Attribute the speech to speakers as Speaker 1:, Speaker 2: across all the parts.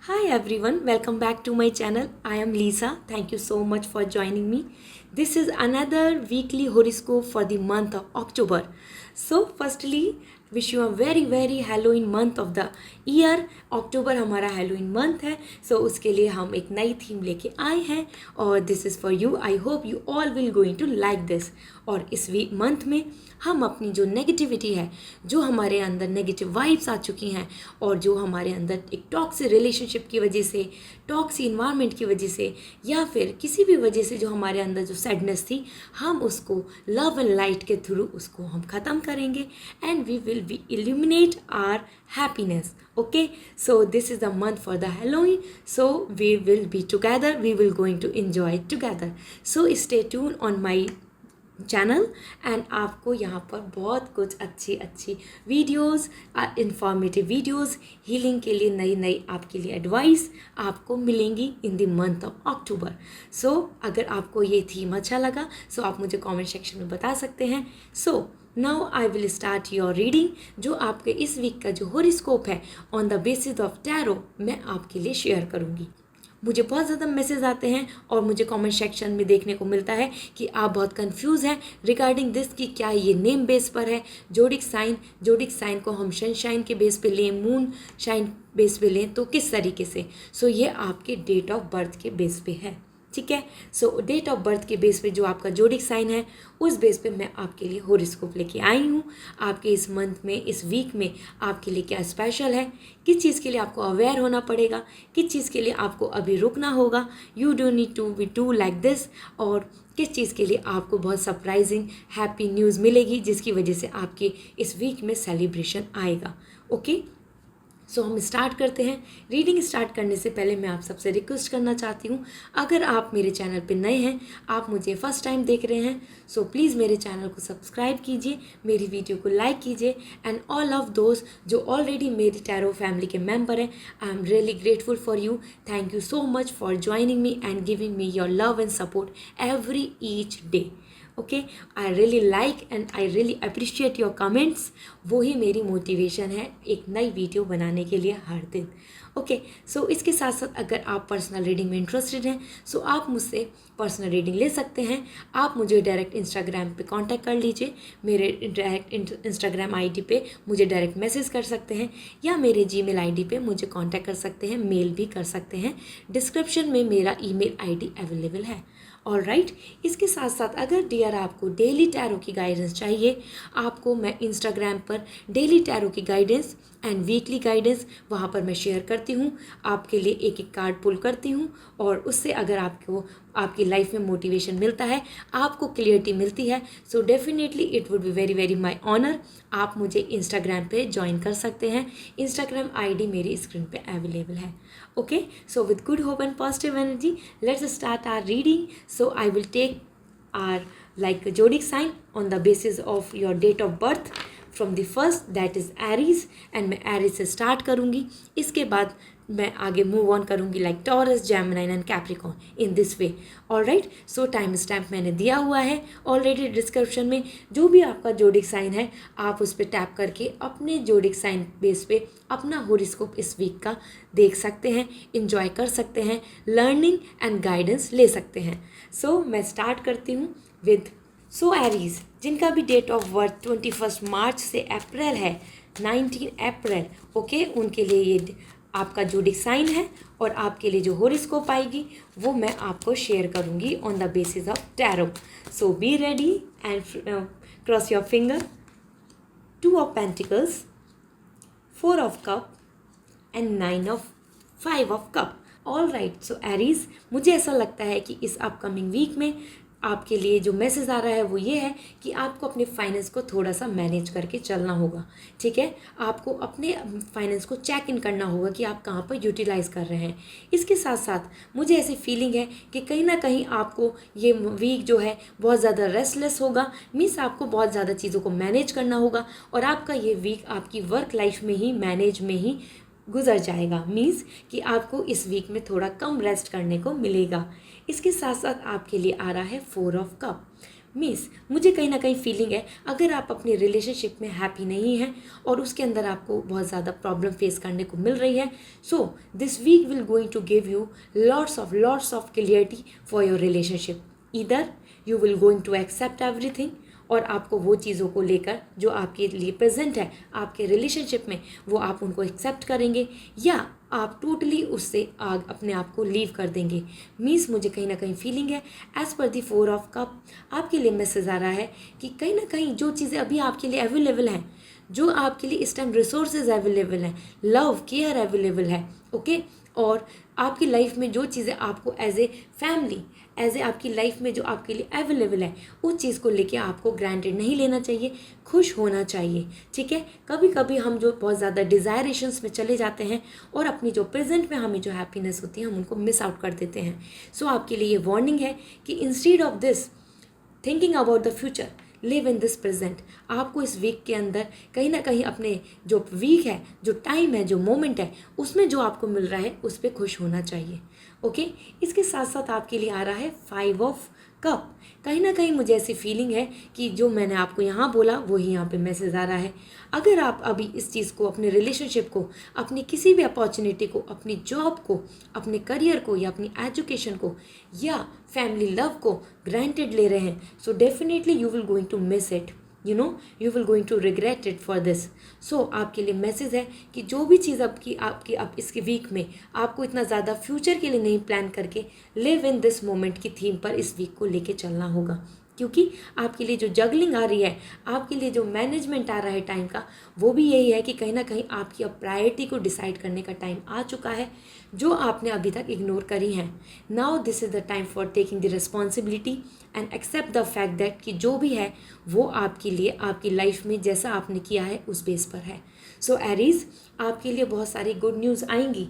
Speaker 1: Hi everyone, welcome back to my channel. I am Lisa. Thank you so much for joining me. This is another weekly horoscope for the month of October. So, firstly, wish you a very Halloween month of the year. अक्टूबर हमारा Halloween month है, सो उसके लिए हम एक नई theme लेके आए हैं और this is for you. I hope you all will going to like this. और इस वीक मंथ में हम अपनी जो नेगेटिविटी है, जो हमारे अंदर नेगेटिव वाइब्स आ चुकी हैं और जो हमारे अंदर एक टॉक्सिक रिलेशनशिप की वजह से, टॉक्सिक इन्वायरमेंट की वजह से या फिर किसी भी वजह से जो हमारे अंदर जो सैडनेस थी, हम उसको लव एंड लाइट के थ्रू उसको हम ख़त्म करेंगे and we will be illuminate our happiness. Okay, so this is the month for the Halloween, so we will be together, we will going to enjoy it together. So stay tuned on my channel and आपको यहाँ पर बहुत कुछ अच्छी videos, informative videos, healing के लिए नई आपके लिए एडवाइस आपको मिलेंगी in the month of October. So अगर आपको ये थीम अच्छा लगा सो आप मुझे कमेंट सेक्शन में बता सकते हैं. सो now I will start your reading. जो आपके इस वीक का जो हॉरोस्कोप है on the basis of tarot मैं आपके लिए शेयर करूँगी. मुझे बहुत ज़्यादा मैसेज आते हैं और मुझे कमेंट सेक्शन में देखने को मिलता है कि आप बहुत कंफ्यूज हैं रिगार्डिंग दिस कि क्या ये नेम बेस पर है, जोडिक साइन को हम सनशाइन के बेस पे लें, मून शाइन बेस पे लें, तो किस तरीके से. सो ये आपके डेट ऑफ बर्थ के बेस पे है. ठीक है, सो डेट ऑफ बर्थ के बेस पे जो आपका जोडिक साइन है उस बेस पे मैं आपके लिए हॉरोस्कोप लेके आई हूँ. आपके इस मंथ में, इस वीक में आपके लिए क्या स्पेशल है, किस चीज़ के लिए आपको अवेयर होना पड़ेगा, किस चीज़ के लिए आपको अभी रुकना होगा, you don't need to be to like this, और किस चीज़ के लिए आपको बहुत सरप्राइजिंग हैप्पी न्यूज़ मिलेगी जिसकी वजह से आपके इस वीक में सेलिब्रेशन आएगा. ओके, सो हम स्टार्ट करते हैं. रीडिंग स्टार्ट करने से पहले मैं आप सबसे रिक्वेस्ट करना चाहती हूँ, अगर आप मेरे चैनल पे नए हैं, आप मुझे फर्स्ट टाइम देख रहे हैं, सो प्लीज़ मेरे चैनल को सब्सक्राइब कीजिए, मेरी वीडियो को लाइक कीजिए एंड ऑल ऑफ दोस्त जो ऑलरेडी मेरी टैरो फैमिली के मेम्बर हैं, I am really grateful for you. Thank you so much for joining me and giving me your love and support every each day. Okay, I really like and I really appreciate your comments. वही मेरी motivation है एक नई video बनाने के लिए हर दिन. Okay, सो इसके साथ साथ अगर आप पर्सनल रीडिंग में इंटरेस्टेड हैं सो आप मुझसे पर्सनल रीडिंग ले सकते हैं. आप मुझे डायरेक्ट इंस्टाग्राम पे कांटेक्ट कर लीजिए. मेरे डायरेक्ट इंस्टाग्राम आईडी पे मुझे डायरेक्ट मैसेज कर सकते हैं या मेरे जीमेल आईडी पे मुझे कांटेक्ट कर सकते हैं, मेल भी कर सकते हैं. डिस्क्रिप्शन में मेरा ईमेल आईडी अवेलेबल है. ऑल राइट, इसके साथ साथ अगर डियर आपको डेली टैरो की गाइडेंस चाहिए, आपको मैं इंस्टाग्राम पर डेली टैरो की गाइडेंस एंड वीकली गाइडेंस वहाँ पर मैं शेयर करती हूँ. आपके लिए एक कार्ड पुल करती हूँ और उससे अगर आपको आपकी लाइफ में मोटिवेशन मिलता है, आपको क्लियरिटी मिलती है, so definitely it would be very my honour. आप मुझे इंस्टाग्राम पे ज्वाइन कर सकते हैं. इंस्टाग्राम आईडी मेरी स्क्रीन पे अवेलेबल है. Okay, so with good hope and positive energy let's start our reading. So I will take our like a zodiac sign on the basis of your date of birth from the first, that is Aries, and मैं Aries से start करूँगी. इसके बाद मैं आगे move on करूँगी like taurus, Gemini and Capricorn in this way. Alright, so time stamp मैंने दिया हुआ है ऑलरेडी डिस्क्रिप्शन में. जो भी आपका जोडिक साइन है आप उस पर टैप करके अपने जोडिक साइन बेस पे अपना हॉरोस्कोप इस वीक का देख सकते हैं, इंजॉय कर सकते हैं, लर्निंग एंड गाइडेंस ले सकते हैं. सो मैं स्टार्ट करती हूँ विद एरीज जिनका भी डेट ऑफ बर्थ 21 मार्च से अप्रैल है, 19 अप्रैल. ओके, उनके लिए ये आपका जोडिक साइन है और आपके लिए जो हॉरोस्कोप आएगी वो मैं आपको शेयर करूँगी on the basis of tarot. So be ready and cross your finger. 2 of pentacles, 4 of cup and 5 of cup. All right, so Aries, मुझे ऐसा लगता है कि इस अपकमिंग वीक में आपके लिए जो मैसेज आ रहा है वो ये है कि आपको अपने फाइनेंस को थोड़ा सा मैनेज करके चलना होगा. ठीक है, आपको अपने फाइनेंस को चेक इन करना होगा कि आप कहाँ पर यूटिलाइज़ कर रहे हैं. इसके साथ साथ मुझे ऐसी फीलिंग है कि कहीं ना कहीं आपको ये वीक जो है बहुत ज़्यादा रेस्टलेस होगा. मीन्स आपको बहुत ज़्यादा चीज़ों को मैनेज करना होगा और आपका ये वीक आपकी वर्क लाइफ में ही, मैनेज में ही गुजर जाएगा. मीन्स कि आपको इस वीक में थोड़ा कम रेस्ट करने को मिलेगा. इसके साथ साथ आपके लिए आ रहा है 4 ऑफ कप. मीन्स मुझे कहीं ना कहीं फीलिंग है अगर आप अपनी रिलेशनशिप में हैप्पी नहीं हैं और उसके अंदर आपको बहुत ज़्यादा प्रॉब्लम फेस करने को मिल रही है, so this week will going to give you lots of clarity for your relationship. इधर you will going to accept everything और आपको वो चीज़ों को लेकर जो आपके लिए प्रेजेंट है आपके रिलेशनशिप में वो आप उनको एक्सेप्ट करेंगे, या आप टोटली उससे अपने आप को लीव कर देंगे। मीन्स मुझे कहीं ना कहीं फीलिंग है as per the 4 of cup आपके लिए मैसेज आ रहा है कि कहीं ना कहीं जो चीज़ें अभी आपके लिए अवेलेबल हैं, जो आपके लिए इस टाइम रिसोर्सेज अवेलेबल हैं, लव केयर अवेलेबल है, ओके, और आपकी लाइफ में जो चीज़ें आपको as a family as a आपकी लाइफ में जो आपके लिए अवेलेबल है उस चीज़ को लेके आपको ग्रांटेड नहीं लेना चाहिए, खुश होना चाहिए। ठीक है, कभी कभी हम जो बहुत ज़्यादा डिज़ायरेशंस में चले जाते हैं और अपनी जो प्रेजेंट में हमें जो हैप्पीनेस होती है हम उनको मिस आउट कर देते हैं। सो आपके लिए ये वार्निंग है कि instead of this thinking about the future, live in this present. आपको इस वीक के अंदर कहीं ना कहीं अपने जो वीक है, जो टाइम है, जो मोमेंट है, उसमें जो आपको मिल रहा है उस पर खुश होना चाहिए। ओके, इसके साथ साथ आपके लिए आ रहा है 5 ऑफ कप। कहीं ना कहीं मुझे ऐसी फीलिंग है कि जो मैंने आपको यहाँ बोला वही यहाँ पे मैसेज आ रहा है। अगर आप अभी इस चीज़ को, अपने रिलेशनशिप को, अपनी किसी भी अपॉर्चुनिटी को, अपनी जॉब को, अपने करियर को या अपनी एजुकेशन को या फैमिली लव को ग्रांटेड ले रहे हैं, so definitely you will going to miss it, you will going to regret it for this. So आपके लिए मैसेज है कि जो भी चीज़ आपकी आप इसके वीक में आपको इतना ज़्यादा फ्यूचर के लिए नहीं प्लान करके लिव इन दिस मोमेंट की थीम पर इस वीक को लेके चलना होगा, क्योंकि आपके लिए जो जगलिंग आ रही है, आपके लिए जो मैनेजमेंट आ रहा है टाइम का, वो भी यही है कि कहीं ना कहीं आपकी अब प्रायोरिटी को डिसाइड करने का टाइम आ चुका है जो आपने अभी तक इग्नोर करी हैं। Now this is the time for taking the responsibility and accept the fact that कि जो भी है वो आपके लिए आपकी लाइफ में जैसा आपने किया है उस बेस पर है। सो एरीज, आपके लिए बहुत सारी गुड न्यूज़ आएंगी,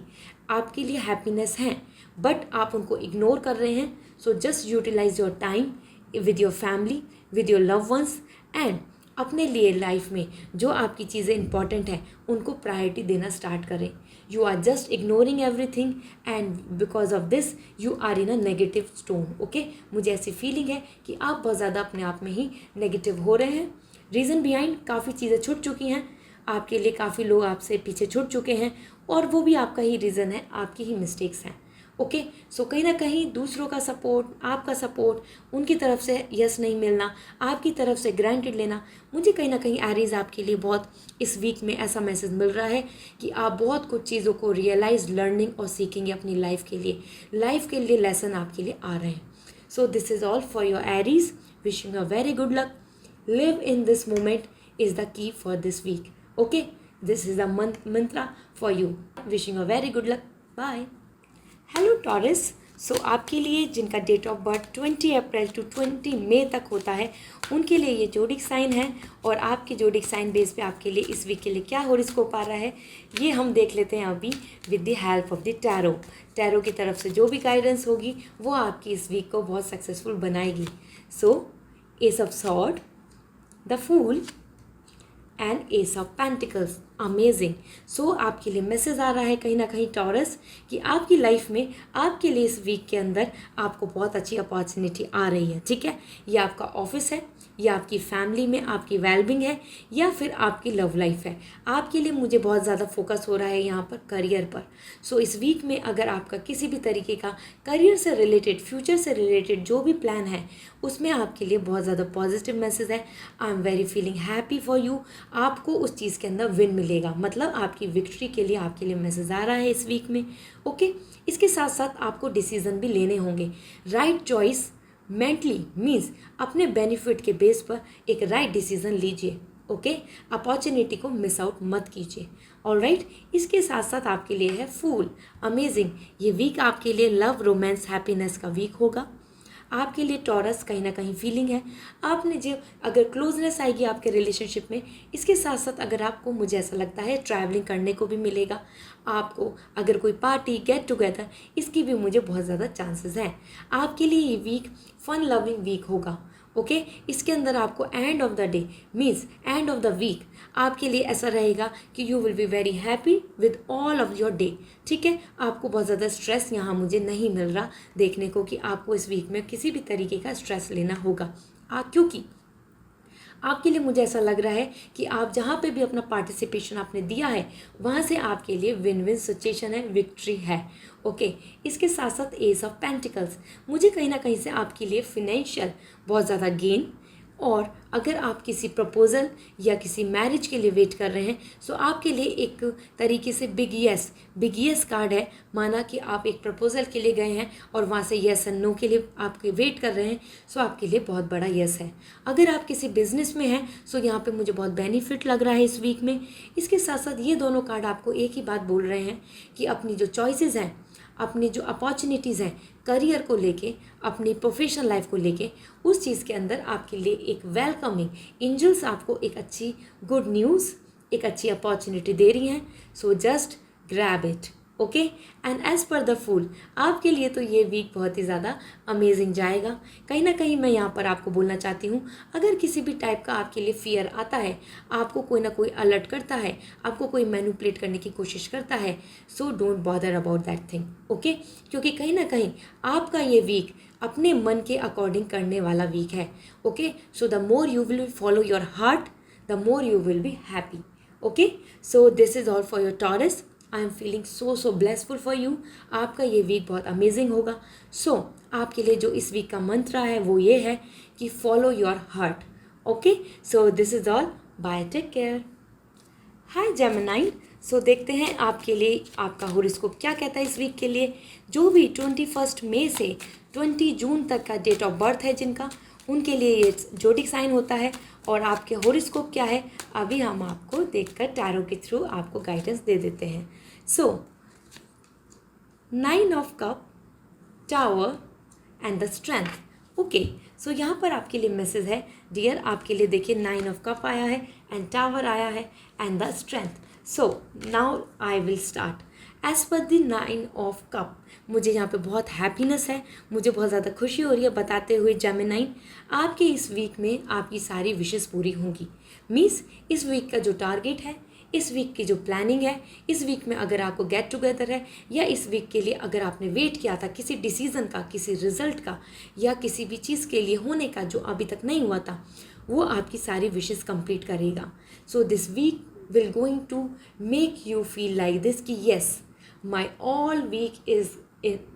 Speaker 1: आपके लिए हैप्पीनेस हैं, बट आप उनको इग्नोर कर रहे हैं। So just utilize your time with your family, with your love ones, and अपने लिए लाइफ में जो आपकी चीज़ें इंपॉर्टेंट हैं उनको प्रायोरिटी देना स्टार्ट करें। You are just ignoring everything and because of this you are in a negative stone. Okay, मुझे ऐसी फीलिंग है कि आप बहुत ज़्यादा अपने आप में ही नेगेटिव हो रहे हैं। रीज़न बिहाइंड, काफ़ी चीज़ें छूट चुकी हैं आपके लिए, काफ़ी लोग आपसे पीछे छूट चुके हैं और वो भी आपका ही रीज़न है, आपकी ही मिस्टेक्स हैं। ओके, सो कहीं ना कहीं दूसरों का सपोर्ट, आपका सपोर्ट, उनकी तरफ से यस नहीं मिलना, आपकी तरफ से ग्रांटेड लेना, मुझे कहीं ना कहीं एरीज आपके लिए बहुत इस वीक में ऐसा मैसेज मिल रहा है कि आप बहुत कुछ चीज़ों को रियलाइज, लर्निंग और सीखेंगे अपनी लाइफ के लिए लेसन आपके लिए आ रहे हैं। So this is all for your Aries, wishing a very good luck. Live in this moment is the key for this week. Okay, this is the mantra for you, wishing a very good luck. Bye. Hello Taurus, so आपके लिए जिनका date of birth 20 April to 20 मई तक होता है उनके लिए ये जोडिक साइन है, और आपके जोडिक साइन बेस पे आपके लिए इस वीक के लिए क्या हॉरोस्कोप आ रहा है ये हम देख लेते हैं अभी with the help of the tarot की तरफ से जो भी गाइडेंस होगी वो आपकी इस वीक को बहुत सक्सेसफुल बनाएगी। So ace of sword, the fool and ace of pentacles, amazing. So आपके लिए मैसेज आ रहा है कहीं ना कहीं टॉरस कि आपकी लाइफ में आपके लिए इस वीक के अंदर आपको बहुत अच्छी अपॉर्चुनिटी आ रही है। ठीक है, ये आपका ऑफिस है, या आपकी फैमिली में आपकी वेलबिंग है, या फिर आपकी लव लाइफ है। आपके लिए मुझे बहुत ज़्यादा फोकस हो रहा है यहाँ पर करियर पर। सो इस वीक में अगर आपका किसी भी तरीके का करियर से रिलेटेड, फ्यूचर से रिलेटेड जो भी प्लान है उसमें आपके लिए बहुत ज़्यादा पॉजिटिव मैसेज है। I am very feeling happy for you. आपको उस चीज़ के अंदर विन मिलेगा, मतलब आपकी विक्ट्री के लिए आपके लिए मैसेज आ रहा है इस वीक में। ओके, इसके साथ साथ आपको डिसीजन भी लेने होंगे। राइट चॉइस मेंटली मीन्स अपने बेनिफिट के बेस पर एक राइट डिसीजन लीजिए। ओके, अपॉर्चुनिटी को मिस आउट मत कीजिए। ऑलराइट, इसके साथ साथ आपके लिए है फूल, अमेजिंग। ये वीक आपके लिए लव, रोमांस, हैप्पीनेस का वीक होगा। आपके लिए टॉरस कहीं ना कहीं फीलिंग है आपने जो अगर क्लोजनेस आएगी आपके रिलेशनशिप में, इसके साथ साथ अगर आपको, मुझे ऐसा लगता है, ट्रैवलिंग करने को भी मिलेगा आपको। अगर कोई पार्टी, गेट टुगेदर, इसकी भी मुझे बहुत ज़्यादा चांसेस हैं। आपके लिए ये वीक फन लविंग वीक होगा। ओके, इसके अंदर आपको end of the day means end of the week आपके लिए ऐसा रहेगा कि you will be very happy with all of your day. ठीक है, आपको बहुत ज़्यादा स्ट्रेस यहाँ मुझे नहीं मिल रहा देखने को कि आपको इस वीक में किसी भी तरीके का स्ट्रेस लेना होगा। क्योंकि आपके लिए मुझे ऐसा लग रहा है कि आप जहाँ पे भी अपना पार्टिसिपेशन आपने दिया है वहाँ से आपके लिए विन विन सिचुएशन है, विक्ट्री है। ओके, इसके साथ साथ एस ऑफ पेंटिकल्स, मुझे कहीं ना कहीं से आपके लिए फिनेंशियल बहुत ज़्यादा गेन, और अगर आप किसी प्रपोज़ल या किसी मैरिज के लिए वेट कर रहे हैं सो आपके लिए एक तरीके से बिग येस कार्ड है। माना कि आप एक प्रपोज़ल के लिए गए हैं और वहाँ से येस एंड नो के लिए आपके वेट कर रहे हैं, सो आपके लिए बहुत बड़ा येस है। अगर आप किसी बिजनेस में हैं सो यहाँ पे मुझे बहुत बेनिफिट लग रहा है इस वीक में। इसके साथ साथ ये दोनों कार्ड आपको एक ही बात बोल रहे हैं कि अपनी जो चॉइसेस हैं, अपनी जो अपॉर्चुनिटीज़ हैं करियर को लेके, अपनी प्रोफेशनल लाइफ को लेके, उस चीज़ के अंदर आपके लिए एक वेलकमिंग एंजल्स आपको एक अच्छी गुड न्यूज़, एक अच्छी अपॉर्चुनिटी दे रही हैं। So just grab it. Okay, and as per the fool, आपके लिए तो ये वीक बहुत ही ज़्यादा अमेजिंग जाएगा। कहीं ना कहीं मैं यहाँ पर आपको बोलना चाहती हूँ, अगर किसी भी टाइप का आपके लिए फियर आता है, आपको कोई ना कोई अलर्ट करता है, आपको कोई मैनिपुलेट करने की कोशिश करता है, so don't bother about that thing. Okay, क्योंकि कहीं ना कहीं आपका ये वीक अपने मन के अकॉर्डिंग करने वाला वीक है। Okay, so the more you will follow your heart, the more you will be happy. Okay, so this is all for your taurus. I am feeling so blessful for you. आपका ये week बहुत amazing होगा। सो आपके लिए जो इस week का मंत्र है वो ये है कि follow your heart. Okay, so this is all, bye, take care. Hi Gemini, so देखते हैं आपके लिए आपका हॉरोस्कोप क्या कहता है इस वीक के लिए। जो भी 21 मई से 20 जून तक का डेट ऑफ बर्थ है जिनका, उनके लिए ये जोडिक साइन होता है। और आपके हॉरोस्कोप क्या है अभी हम आपको देखकर टैरो के थ्रू आपको गाइडेंस दे देते हैं। So 9 of cup, tower and the strength. Okay, so यहाँ पर आपके लिए मैसेज है डियर, आपके लिए देखिए 9 ऑफ कप आया है एंड टावर आया है and the strength. So now I will start as per the 9 of cup. मुझे यहाँ पे बहुत हैप्पीनेस है, मुझे बहुत ज़्यादा खुशी हो रही है बताते हुए जेमिनाई, आपके इस वीक में आपकी सारी विशेस पूरी होंगी। मीन्स इस वीक का जो टारगेट है, इस वीक की जो प्लानिंग है, इस वीक में अगर आपको गेट टुगेदर है, या इस वीक के लिए अगर आपने वेट किया था किसी डिसीज़न का, किसी रिजल्ट का, या किसी भी चीज़ के लिए होने का जो अभी तक नहीं हुआ था, वो आपकी सारी विशेस कंप्लीट करेगा। So this week will going to make you feel like this कि yes, my all week is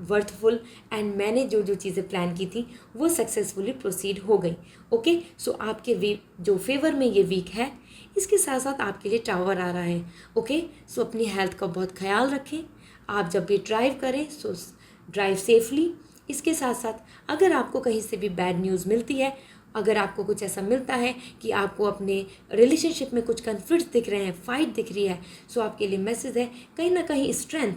Speaker 1: worthful and मैंने जो जो चीज़ें प्लान की थी वो सक्सेसफुली प्रोसीड हो गई। ओके, सो आपके वीक जो फेवर में ये वीक है, इसके साथ साथ आपके लिए टावर आ रहा है। ओके, सो अपनी हेल्थ का बहुत ख्याल रखें। आप जब भी ड्राइव करें सो ड्राइव सेफली। इसके साथ साथ अगर आपको कहीं से भी बैड न्यूज़ मिलती है, अगर आपको कुछ ऐसा मिलता है कि आपको अपने रिलेशनशिप में कुछ कन्फ्लिक्ट दिख रहे हैं, फाइट दिख रही है, सो आपके लिए मैसेज है कहीं ना कहीं स्ट्रेंथ,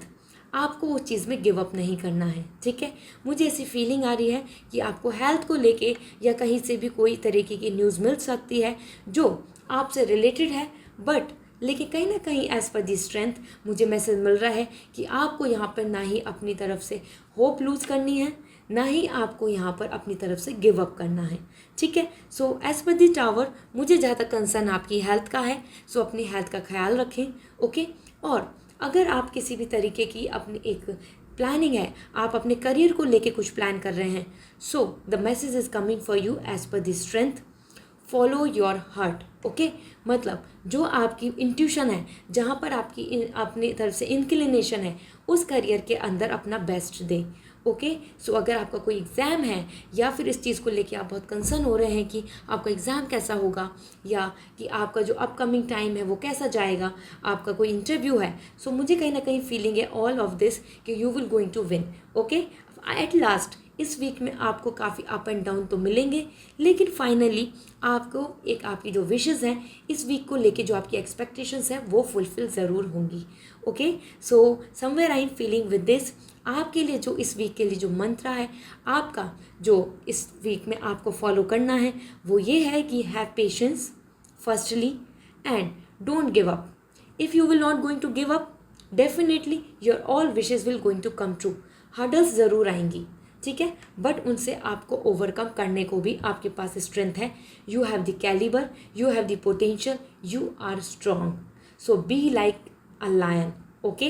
Speaker 1: आपको वो चीज़ में गिव अप नहीं करना है। ठीक है, मुझे ऐसी फीलिंग आ रही है कि आपको हेल्थ को लेके या कहीं से भी कोई तरीके की न्यूज़ मिल सकती है जो आपसे रिलेटेड है, बट लेकिन कहीं ना कहीं एज़ पर दी स्ट्रेंथ मुझे मैसेज मिल रहा है कि आपको यहाँ पर ना ही अपनी तरफ से होप लूज़ करनी है, ना ही आपको यहाँ पर अपनी तरफ से गिव अप करना है। ठीक है, सो एज़ पर दी टावर मुझे जहाँ तक कंसर्न आपकी हेल्थ का है, सो अपनी हेल्थ का ख्याल रखें। ओके, और अगर आप किसी भी तरीके की अपनी एक प्लानिंग है, आप अपने करियर को लेके कुछ प्लान कर रहे हैं, so the message is coming for you as per the strength, follow your heart. Okay, मतलब जो आपकी इंट्यूशन है, जहाँ पर आपकी अपनी तरफ से इंक्लिनेशन है, उस करियर के अंदर अपना बेस्ट दें। ओके, सो अगर आपका कोई एग्ज़ाम है या फिर इस चीज़ को लेके आप बहुत कंसर्न हो रहे हैं कि आपका एग्ज़ाम कैसा होगा या कि आपका जो अपकमिंग टाइम है वो कैसा जाएगा, आपका कोई इंटरव्यू है, सो मुझे कहीं ना कहीं फीलिंग है ऑल ऑफ दिस कि you will going to win. Okay, at last इस वीक में आपको काफ़ी अप एंड डाउन तो मिलेंगे, लेकिन फाइनली आपको एक आपकी जो विशेज़ हैं इस वीक को लेके, जो आपकी एक्सपेक्टेशंस हैं वो फुलफिल ज़रूर होंगी। Okay, so somewhere I am feeling with this, आपके लिए जो इस वीक के लिए जो मंत्र है आपका, जो इस वीक में आपको फॉलो करना है वो ये है कि have patience firstly and don't give up. If you will not going to give up, definitely your all wishes will going to come true. Hurdles ज़रूर आएंगी, ठीक है, बट उनसे आपको ओवरकम करने को भी आपके पास स्ट्रेंथ है। You have the calibre, you have the potential, you are strong, so be like a lion. Okay,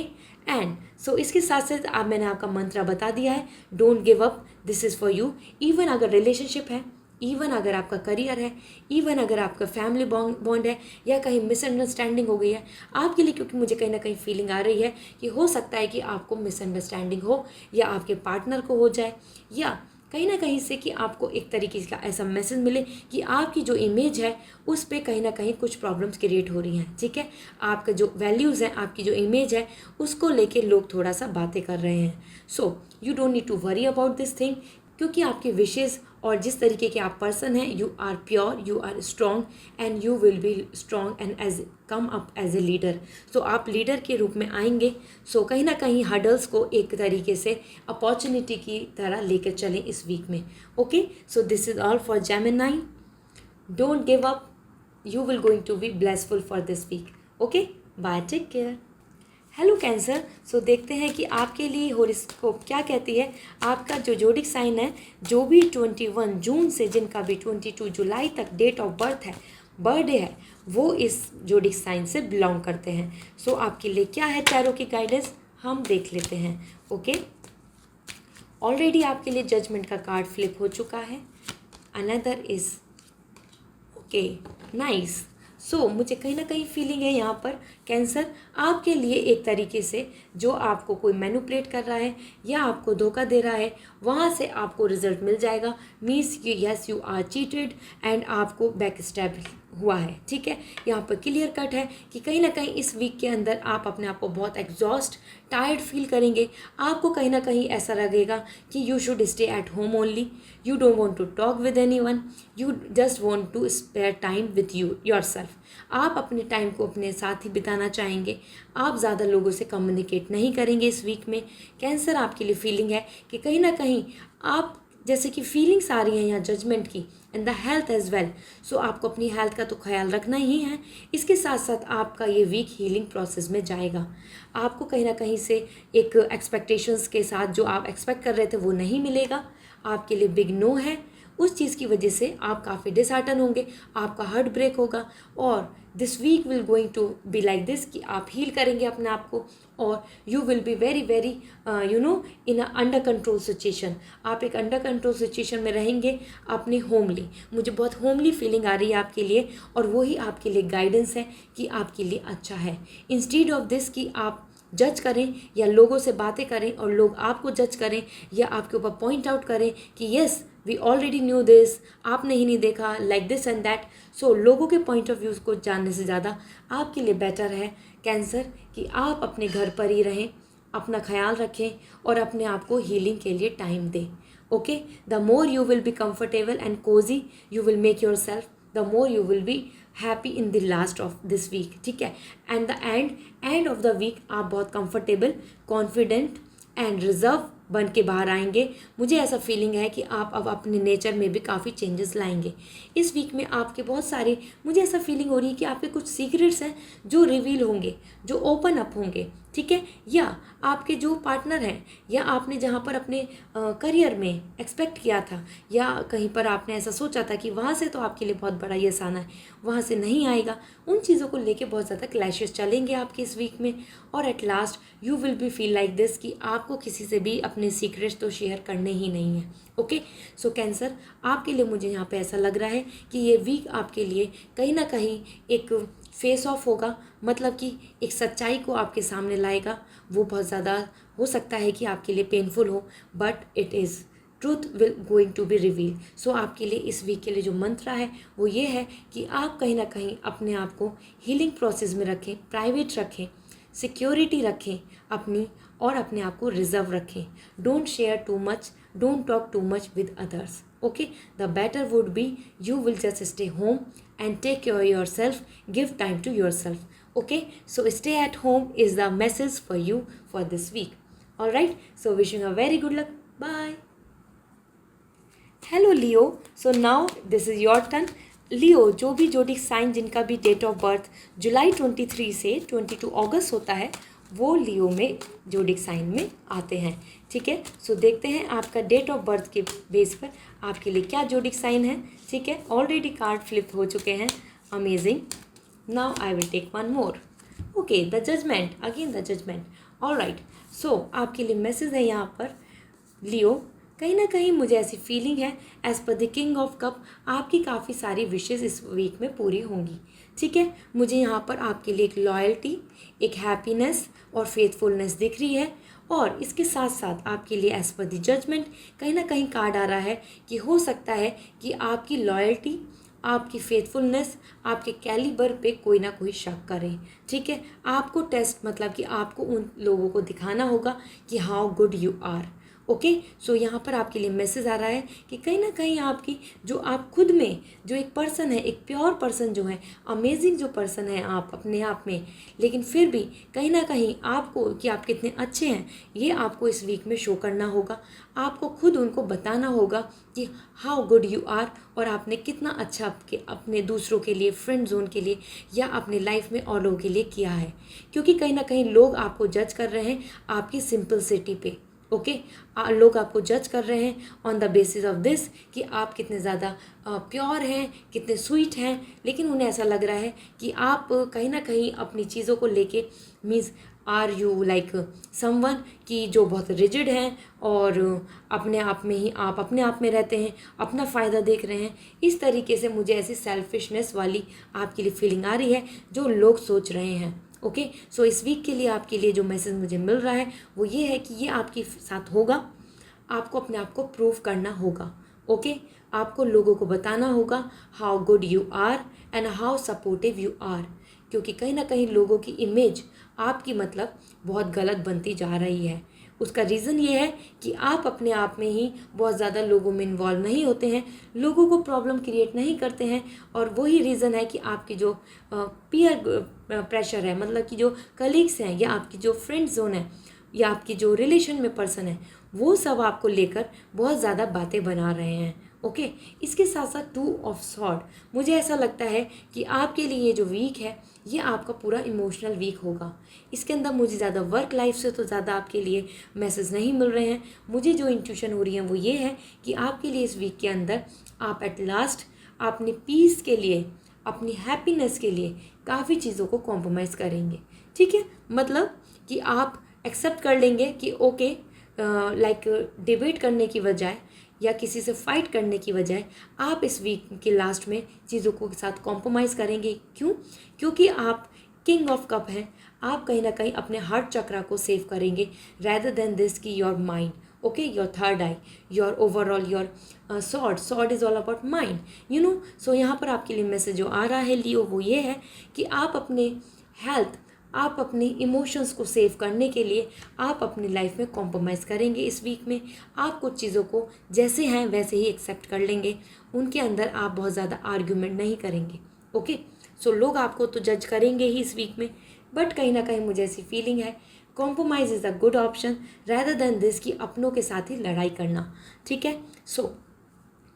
Speaker 1: and so इसके साथ साथ मैंने आपका मंत्र बता दिया है, don't give up, this is for you. Even अगर रिलेशनशिप है, इवन अगर आपका करियर है, इवन अगर आपका फैमिली बॉन्ड है, या कहीं मिसअंडरस्टैंडिंग हो गई है आपके लिए, क्योंकि मुझे कहीं ना कहीं फीलिंग आ रही है कि हो सकता है कि आपको मिसअंडरस्टैंडिंग हो या आपके पार्टनर को हो जाए, या कहीं ना कहीं से कि आपको एक तरीके का ऐसा मैसेज मिले कि आपकी जो इमेज है उस पर कहीं ना कहीं कुछ प्रॉब्लम्स क्रिएट हो रही हैं, ठीक है। आपका जो वैल्यूज़ हैं, आपकी जो इमेज है उसको लेके लोग थोड़ा सा बातें कर रहे हैं। So you don't need to worry about this thing, क्योंकि आपके विशेज़ और जिस तरीके के आप पर्सन हैं, you are pure, you are strong, and you will be strong and as come up as a leader. So आप लीडर के रूप में आएंगे। सो कहीं ना कहीं हर्डल्स को एक तरीके से अपॉर्चुनिटी की तरह लेकर चलें इस वीक में। Okay, so this is all for Gemini. Don't give up, you will going to be blessful for this week. Okay, bye, take care. Hello Cancer, so देखते हैं कि आपके लिए हॉरोस्कोप क्या कहती है। आपका जो जोडिक साइन है, जो भी 21 जून से जिनका भी 22 जुलाई तक डेट ऑफ बर्थ है, बर्थडे है, वो इस जोडिक साइन से बिलोंग करते हैं। सो आपके लिए क्या है टैरो की गाइडेंस, हम देख लेते हैं। ओके, ऑलरेडी आपके लिए जजमेंट का कार्ड फ्लिप हो चुका है। Another is okay, nice. So मुझे कहीं ना कहीं फीलिंग है यहाँ पर कैंसर, आपके लिए एक तरीके से जो आपको कोई मैनिपुलेट कर रहा है या आपको धोखा दे रहा है, वहाँ से आपको रिजल्ट मिल जाएगा। Means yes, you are cheated and आपको बैक स्टेप हुआ है, ठीक है। यहाँ पर क्लियर कट है कि कहीं ना कहीं इस वीक के अंदर आप अपने आप को बहुत एग्जॉस्ट, टायर्ड फील करेंगे। आपको कहीं ना कहीं ऐसा लगेगा कि you should stay at home only, you don't want to talk with anyone, you just want to spare time with you yourself. आप अपने टाइम को अपने साथ ही बिताना चाहेंगे। आप ज़्यादा लोगों से कम्युनिकेट नहीं करेंगे इस वीक में। कैंसर, आपके लिए फीलिंग है कि कहीं ना कहीं आप जैसे कि फीलिंग्स आ रही हैं यहाँ जजमेंट की, and the health as well. So आपको अपनी हेल्थ का तो ख्याल रखना ही है। इसके साथ साथ आपका ये वीक हीलिंग प्रोसेस में जाएगा। आपको कहीं ना कहीं से एक एक्सपेक्टेशंस के साथ जो आप एक्सपेक्ट कर रहे थे वो नहीं मिलेगा। आपके लिए बिग नो है। उस चीज़ की वजह से आप काफ़ी डिसहार्टन होंगे, आपका हार्ट ब्रेक होगा। और this week will going to be like this कि आप हील करेंगे अपने आप को, और you will be very very in a under control situation. आप एक अंडर कंट्रोल सिचुएशन में रहेंगे अपने होमली। मुझे बहुत होमली फीलिंग आ रही है आपके लिए, और वही आपके लिए गाइडेंस है कि आपके लिए अच्छा है। इंस्टीड ऑफ दिस कि आप जज करें या लोगों से बातें करें और लोग आपको जज करें या आपके ऊपर पॉइंट आउट करें कि yes we already knew this, आपने ही नहीं देखा, like this and that. So लोगों के पॉइंट ऑफ व्यूज़ को जानने से ज़्यादा आपके लिए बेटर है कैंसर कि आप अपने घर पर ही रहें, अपना ख्याल रखें और अपने आप को हीलिंग के लिए टाइम दें। Okay, the more you will be comfortable and cozy you will make yourself, the more you will be happy in the last of this week, ठीक है। And the end of the week आप बहुत comfortable, confident and reserve बन के बाहर आएंगे। मुझे ऐसा फीलिंग है कि आप अब अपने नेचर में भी काफ़ी चेंजेस लाएंगे इस वीक में। आपके बहुत सारे, मुझे ऐसा फीलिंग हो रही है कि आपके कुछ सीक्रेट्स हैं जो रिवील होंगे, जो ओपन अप होंगे, ठीक है। या आपके जो पार्टनर हैं, या आपने जहाँ पर अपने करियर में एक्सपेक्ट किया था, या कहीं पर आपने ऐसा सोचा था कि वहाँ से तो आपके लिए बहुत बड़ा यस आना है, वहाँ से नहीं आएगा। उन चीज़ों को लेके बहुत ज़्यादा क्लैशेस चलेंगे आपके इस वीक में। और at last you will B feel like this कि आपको किसी से भी अपने सीक्रेट्स तो शेयर करने ही नहीं है। ओके, सो कैंसर, आपके लिए मुझे यहाँ पे ऐसा लग रहा है कि ये वीक आपके लिए कहीं ना कहीं एक फेस ऑफ होगा, मतलब कि एक सच्चाई को आपके सामने लाएगा। वो बहुत ज़्यादा हो सकता है कि आपके लिए पेनफुल हो, but it is truth will going to be reveal. So आपके लिए इस वीक के लिए जो मंत्र है वो ये है कि आप कहीं ना कहीं अपने आप को हीलिंग प्रोसेस में रखें, प्राइवेट रखें, सिक्योरिटी रखें अपनी, और अपने आप को रिजर्व रखें। Don't share too much, don't talk too much with others. Okay, the better would be you will just stay home and take care of yourself, give time to yourself. Okay, so stay at home is the message for you for this week. All right, so wishing a very good luck. Bye. Hello Leo, so now this is your turn. लियो, जो भी जोडिक sign जिनका भी date of birth जुलाई 23 से 22 अगस्त होता है, वो लियो में जोडिक sign में आते हैं, ठीक है। सो देखते हैं आपका डेट ऑफ बर्थ के बेस पर आपके लिए क्या जोडिक साइन है, ठीक है। ऑलरेडी कार्ड फ्लिप हो चुके हैं, amazing. Now I will take one more. Okay, the judgement, again the judgement. All right, so आपके लिए मैसेज है यहाँ पर लियो, कहीं ना कहीं मुझे ऐसी फीलिंग है as per the king of cup आपकी काफ़ी सारी विशेज़ इस वीक में पूरी होंगी। ठीक है, मुझे यहाँ पर आपके लिए एक लॉयल्टी, एक हैप्पीनेस और फेथफुलनेस दिख रही है। और इसके साथ साथ आपके लिए एज पर द जजमेंट कहीं ना कहीं कार्ड आ रहा है कि हो सकता है कि आपकी लॉयल्टी, आपकी फेथफुलनेस, आपके कैलिबर पे कोई ना कोई शक करे। ठीक है, आपको टेस्ट मतलब कि आपको उन लोगों को दिखाना होगा कि how good you are. Okay, so यहाँ पर आपके लिए मैसेज आ रहा है कि कहीं ना कहीं आपकी जो आप खुद में जो एक पर्सन है, एक प्योर पर्सन जो है, अमेजिंग जो पर्सन है आप अपने आप में, लेकिन फिर भी कहीं ना कहीं आपको कि आप कितने अच्छे हैं ये आपको इस वीक में शो करना होगा। आपको खुद उनको बताना होगा कि हाउ गुड यू आर और आपने कितना अच्छा अपने दूसरों के लिए, फ्रेंड जोन के लिए या अपने लाइफ में और लोगों के लिए किया है। क्योंकि कहीं ना कहीं लोग आपको जज कर रहे हैं आपकी सिंपलिसिटी पे। ओके, लोग आपको जज कर रहे हैं on the basis of this कि आप कितने ज़्यादा प्योर हैं, कितने स्वीट हैं, लेकिन उन्हें ऐसा लग रहा है कि आप कहीं ना कहीं अपनी चीज़ों को लेके means are you like someone कि जो बहुत रिजिड हैं और अपने आप में ही आप अपने आप में रहते हैं, अपना फ़ायदा देख रहे हैं। इस तरीके से मुझे ऐसी सेल्फिशनेस वाली आपके लिए फीलिंग आ रही है जो लोग सोच रहे हैं। ओके, सो इस वीक के लिए आपके लिए जो मैसेज मुझे मिल रहा है वो ये है कि ये आपके साथ होगा। आपको अपने आप को प्रूव करना होगा। ओके, आपको लोगों को बताना होगा how good you are and how supportive you are. क्योंकि कहीं ना कहीं लोगों की इमेज आपकी मतलब बहुत गलत बनती जा रही है। उसका रीज़न ये है कि आप अपने आप में ही बहुत ज़्यादा लोगों में इन्वॉल्व नहीं होते हैं, लोगों को प्रॉब्लम क्रिएट नहीं करते हैं। और वही रीज़न है कि आपकी जो पीयर प्रेशर है, मतलब कि जो कलीग्स हैं या आपकी जो फ्रेंड जोन है या आपकी जो रिलेशन में पर्सन है, वो सब आपको लेकर बहुत ज़्यादा बातें बना रहे हैं। ओके, इसके साथ साथ 2 ऑफ सॉर्ड, मुझे ऐसा लगता है कि आपके लिए ये जो वीक है ये आपका पूरा इमोशनल वीक होगा। इसके अंदर मुझे ज़्यादा वर्क लाइफ से तो ज़्यादा आपके लिए मैसेज नहीं मिल रहे हैं। मुझे जो इंट्यूशन हो रही है वो ये है कि आपके लिए इस वीक के अंदर आप एट लास्ट अपनी पीस के लिए, अपनी हैप्पीनेस के लिए काफ़ी चीज़ों को कॉम्प्रोमाइज़ करेंगे। ठीक है, मतलब कि आप एक्सेप्ट कर लेंगे कि ओके, लाइक डिबेट करने की बजाय या किसी से फाइट करने की बजाय आप इस वीक के लास्ट में चीज़ों को साथ कॉम्प्रोमाइज़ करेंगे। क्यों? क्योंकि आप किंग ऑफ कप हैं। आप कहीं ना कहीं अपने हार्ट चक्रा को सेव करेंगे rather than this key your mind. Okay, your third eye, your overall your sword is all about mind, you know. So यहाँ पर आपके लिए मैसेज जो आ रहा है लियो वो ये है कि आप अपने हेल्थ, आप अपने इमोशंस को सेव करने के लिए आप अपनी लाइफ में कॉम्प्रोमाइज़ करेंगे इस वीक में। आप कुछ चीज़ों को जैसे हैं वैसे ही एक्सेप्ट कर लेंगे, उनके अंदर आप बहुत ज़्यादा आर्ग्यूमेंट नहीं करेंगे। ओके, सो लोग आपको तो जज करेंगे ही इस वीक में, बट कहीं ना कहीं मुझे ऐसी फीलिंग है compromise is a good option rather than this कि अपनों के साथ ही लड़ाई करना। ठीक है, so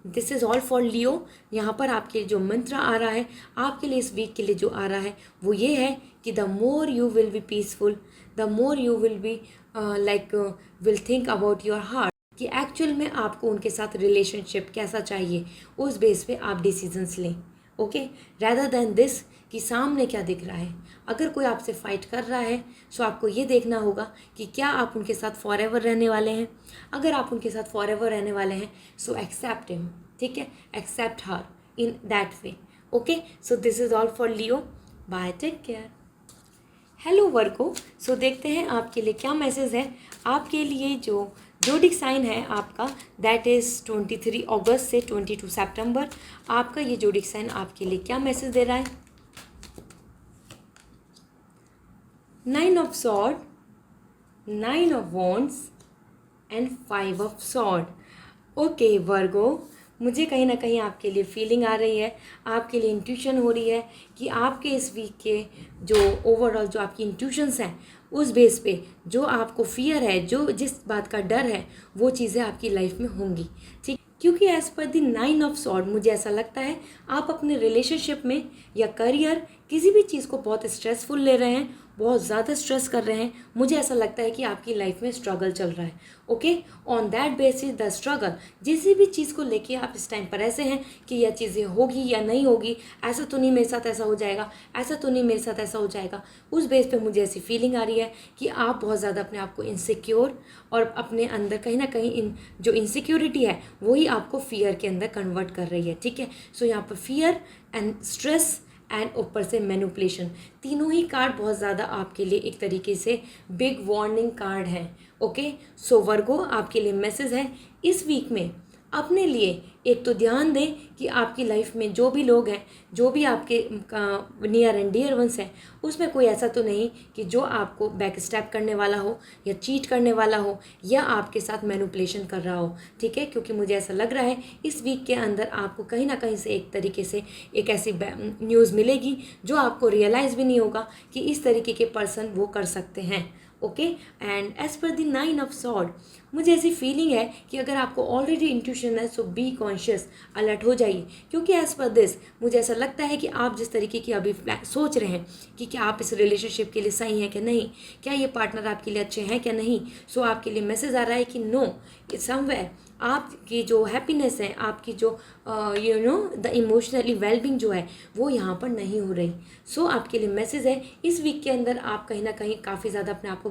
Speaker 1: this is all for Leo. यहाँ पर आपके जो मंत्र आ रहा है आपके लिए इस वीक के लिए जो आ रहा है वो ये है कि the more you will be peaceful, the more you will be like will think about your heart कि एक्चुअल में आपको उनके साथ रिलेशनशिप कैसा चाहिए, उस बेस पे आप डिसीजंस लें। ओके, रैदर देन दिस कि सामने क्या दिख रहा है। अगर कोई आपसे फाइट कर रहा है सो आपको ये देखना होगा कि क्या आप उनके साथ फॉर एवर रहने वाले हैं। अगर आप उनके साथ फॉर एवर रहने वाले हैं सो एक्सेप्ट हिम। ठीक है, accept her in that way. Okay, so this is all for Leo. Bye, take care. Hello Virgo, so देखते हैं आपके लिए क्या मैसेज है। आपके लिए जो जोडिक साइन है आपका दैट इज़ 23 अगस्त से 22 सितंबर, आपका ये जोडिक साइन आपके लिए क्या मैसेज दे रहा है। 9 of sword, 9 of wands and 5 of sword. Okay Virgo, मुझे कहीं ना कहीं आपके लिए फीलिंग आ रही है, आपके लिए इंट्यूशन हो रही है कि आपके इस वीक के जो ओवरऑल जो आपकी इंट्यूशंस हैं उस बेस पे जो आपको फियर है, जो जिस बात का डर है वो चीज़ें आपकी लाइफ में होंगी। ठीक, क्योंकि as per the 9 of sword मुझे ऐसा लगता है आप अपने रिलेशनशिप में या करियर किसी भी चीज़ को बहुत स्ट्रेसफुल ले रहे हैं, बहुत ज़्यादा स्ट्रेस कर रहे हैं, मुझे ऐसा लगता है कि आपकी लाइफ में स्ट्रगल चल रहा है। Okay, on that basis the struggle, जिस भी चीज़ को लेके आप इस टाइम पर ऐसे हैं कि यह चीज़ें होगी या नहीं होगी, ऐसा तो नहीं मेरे साथ ऐसा हो जाएगा, ऐसा तो नहीं मेरे साथ ऐसा हो जाएगा, उस बेस पे मुझे ऐसी फीलिंग आ रही है कि आप बहुत ज़्यादा अपने आप को इनसिक्योर और अपने अंदर कहीं ना कहीं जो इनसिक्योरिटी है वही आपको फियर के अंदर कन्वर्ट कर रही है। ठीक है, सो यहाँ पर फियर एंड स्ट्रेस एंड ऊपर से मैनिपुलेशन, तीनों ही कार्ड बहुत ज़्यादा आपके लिए एक तरीके से बिग वार्निंग कार्ड है। ओके, सो वर्गो आपके लिए मैसेज है इस वीक में, अपने लिए एक तो ध्यान दें कि आपकी लाइफ में जो भी लोग हैं, जो भी आपके नियर एंड डियर वंस हैं, उसमें कोई ऐसा तो नहीं कि जो आपको बैक स्टैप करने वाला हो या चीट करने वाला हो या आपके साथ मैनिपुलेशन कर रहा हो। ठीक है, क्योंकि मुझे ऐसा लग रहा है इस वीक के अंदर आपको कहीं ना कहीं से एक तरीके से एक ऐसी न्यूज़ मिलेगी जो आपको रियलाइज़ भी नहीं होगा कि इस तरीके के पर्सन वो कर सकते हैं। Okay, and as per the 9 of sword, मुझे ऐसी फीलिंग है कि अगर आपको ऑलरेडी इंट्यूशन है सो बी कॉन्शियस, अलर्ट हो जाइए, क्योंकि एज पर दिस मुझे ऐसा लगता है कि आप जिस तरीके की अभी सोच रहे हैं कि क्या आप इस रिलेशनशिप के लिए सही हैं कि नहीं, क्या ये पार्टनर आपके लिए अच्छे हैं क्या नहीं, सो आपके लिए मैसेज आ रहा है कि नो, समवेयर आपकी जो हैप्पीनेस है, आपकी जो द इमोशनली वेलबींग जो है वो यहाँ पर नहीं हो रही। सो आपके लिए मैसेज है इस वीक के अंदर आप कहीं ना कहीं काफ़ी ज़्यादा अपने आप को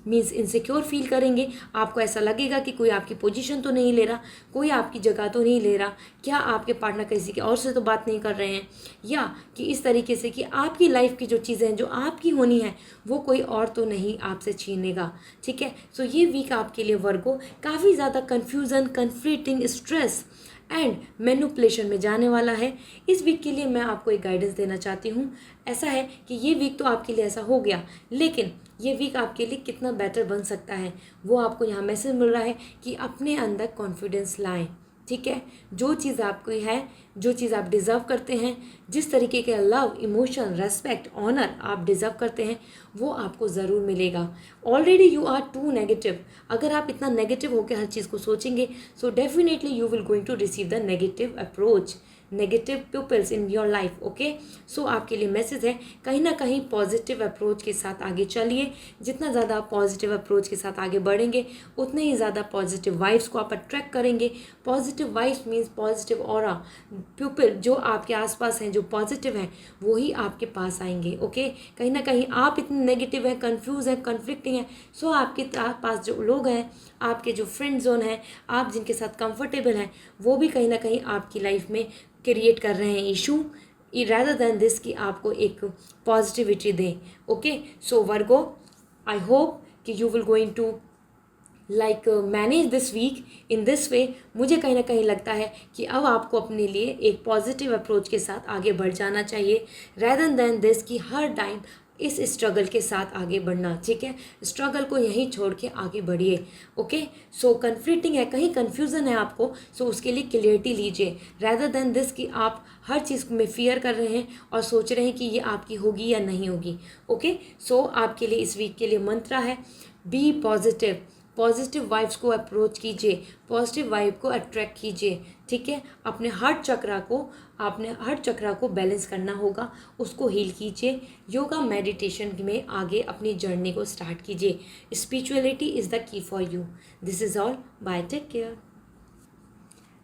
Speaker 1: मीन्स इनसिक्योर फील करेंगे। आपको ऐसा लगेगा कि कोई आपकी पोजीशन तो नहीं ले रहा, कोई आपकी जगह तो नहीं ले रहा, क्या आपके पार्टनर किसी के और से तो बात नहीं कर रहे हैं, या कि इस तरीके से कि आपकी लाइफ की जो चीज़ें हैं जो आपकी होनी है वो कोई और तो नहीं आपसे छीनेगा। ठीक है, सो ये वीक आपके लिए वर्गो काफ़ी ज़्यादा confusion, conflicting, stress and manipulation में जाने वाला है। इस वीक के लिए मैं आपको एक गाइडेंस देना चाहती हूँ। ऐसा है कि ये वीक तो आपके लिए ऐसा हो गया, लेकिन ये वीक आपके लिए कितना बेटर बन सकता है वो आपको यहाँ मैसेज मिल रहा है कि अपने अंदर कॉन्फिडेंस लाएं। ठीक है, जो चीज़ आपको है, जो चीज़ आप डिज़र्व करते हैं, जिस तरीके के लव, इमोशन, रेस्पेक्ट, ऑनर आप डिज़र्व करते हैं वो आपको ज़रूर मिलेगा। Already you are too negative, अगर आप इतना नेगेटिव होकर हर चीज़ को सोचेंगे so definitely you will going to receive the negative approach, negative peoples in your life. Okay, so आपके लिए मैसेज है कहीं ना कहीं पॉजिटिव अप्रोच के साथ आगे चलिए। जितना ज़्यादा आप पॉजिटिव अप्रोच के साथ आगे बढ़ेंगे उतने ही ज़्यादा पॉजिटिव वाइब्स को आप अट्रैक्ट करेंगे। Positive vibes means positive aura, people जो आपके आसपास हैं जो पॉजिटिव हैं वही आपके पास आएंगे। ओके, कहीं ना कहीं आप इतने नेगेटिव हैं, कन्फ्यूज़ हैं, कन्फ्लिक्टिंग हैं, सो आपके पास जो लोग हैं, आपके जो फ्रेंड जोन हैं, आप जिनके साथ कंफर्टेबल हैं, वो भी कहीं ना कहीं आपकी लाइफ में क्रिएट कर रहे हैं इशू, rather than this कि आपको एक पॉजिटिविटी दें। Okay, so Virgo I hope कि you will going to like manage this week in this way. मुझे कहीं ना कहीं लगता है कि अब आपको अपने लिए एक पॉजिटिव अप्रोच के साथ आगे बढ़ जाना चाहिए, rather than this कि हर टाइम इस स्ट्रगल के साथ आगे बढ़ना। ठीक है, स्ट्रगल को यहीं छोड़ के आगे बढ़िए। ओके, सो कन्फ्लिक्टिंग है, कहीं कन्फ्यूज़न है आपको, सो उसके लिए क्लियरिटी लीजिए, रैदर देन दिस कि आप हर चीज़ में फियर कर रहे हैं और सोच रहे हैं कि ये आपकी होगी या नहीं होगी। ओके, सो आपके लिए इस वीक के लिए मंत्र है बी पॉजिटिव, पॉजिटिव वाइब्स को अप्रोच कीजिए, पॉजिटिव वाइब को अट्रैक्ट कीजिए। ठीक है, अपने हार्ट चक्रा को बैलेंस करना होगा, उसको हील कीजिए। योगा मेडिटेशन में आगे अपनी जर्नी को स्टार्ट कीजिए। Spirituality is the key for you. This is all, bye, take care.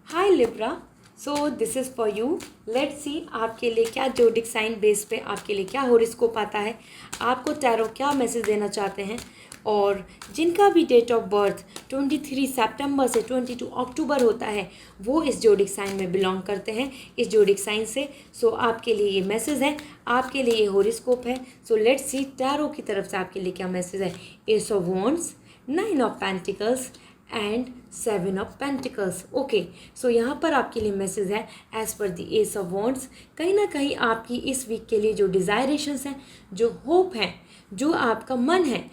Speaker 1: Hi Libra, so this is for you. Let's see आपके लिए क्या जोडिक साइन बेस पे आपके लिए क्या हॉरोस्कोप आता है, आपको टैरो क्या मैसेज देना चाहते हैं। और जिनका भी डेट ऑफ बर्थ 23 सितंबर से 22 अक्टूबर होता है वो इस जोडिक साइन में बिलोंग करते हैं, इस जोडिक साइन से। सो आपके लिए ये मैसेज है, आपके लिए ये हॉरोस्कोप है। सो लेट्स सी टैरो की तरफ से आपके लिए क्या मैसेज है। Ace of wands, 9 of pentacles and 7 of pentacles. Okay, so यहाँ पर आपके लिए मैसेज है as per the S of wands, कहीं ना कहीं आपकी इस वीक के लिए जो डिज़ायरेशंस हैं, जो होप है, जो आपका मन है,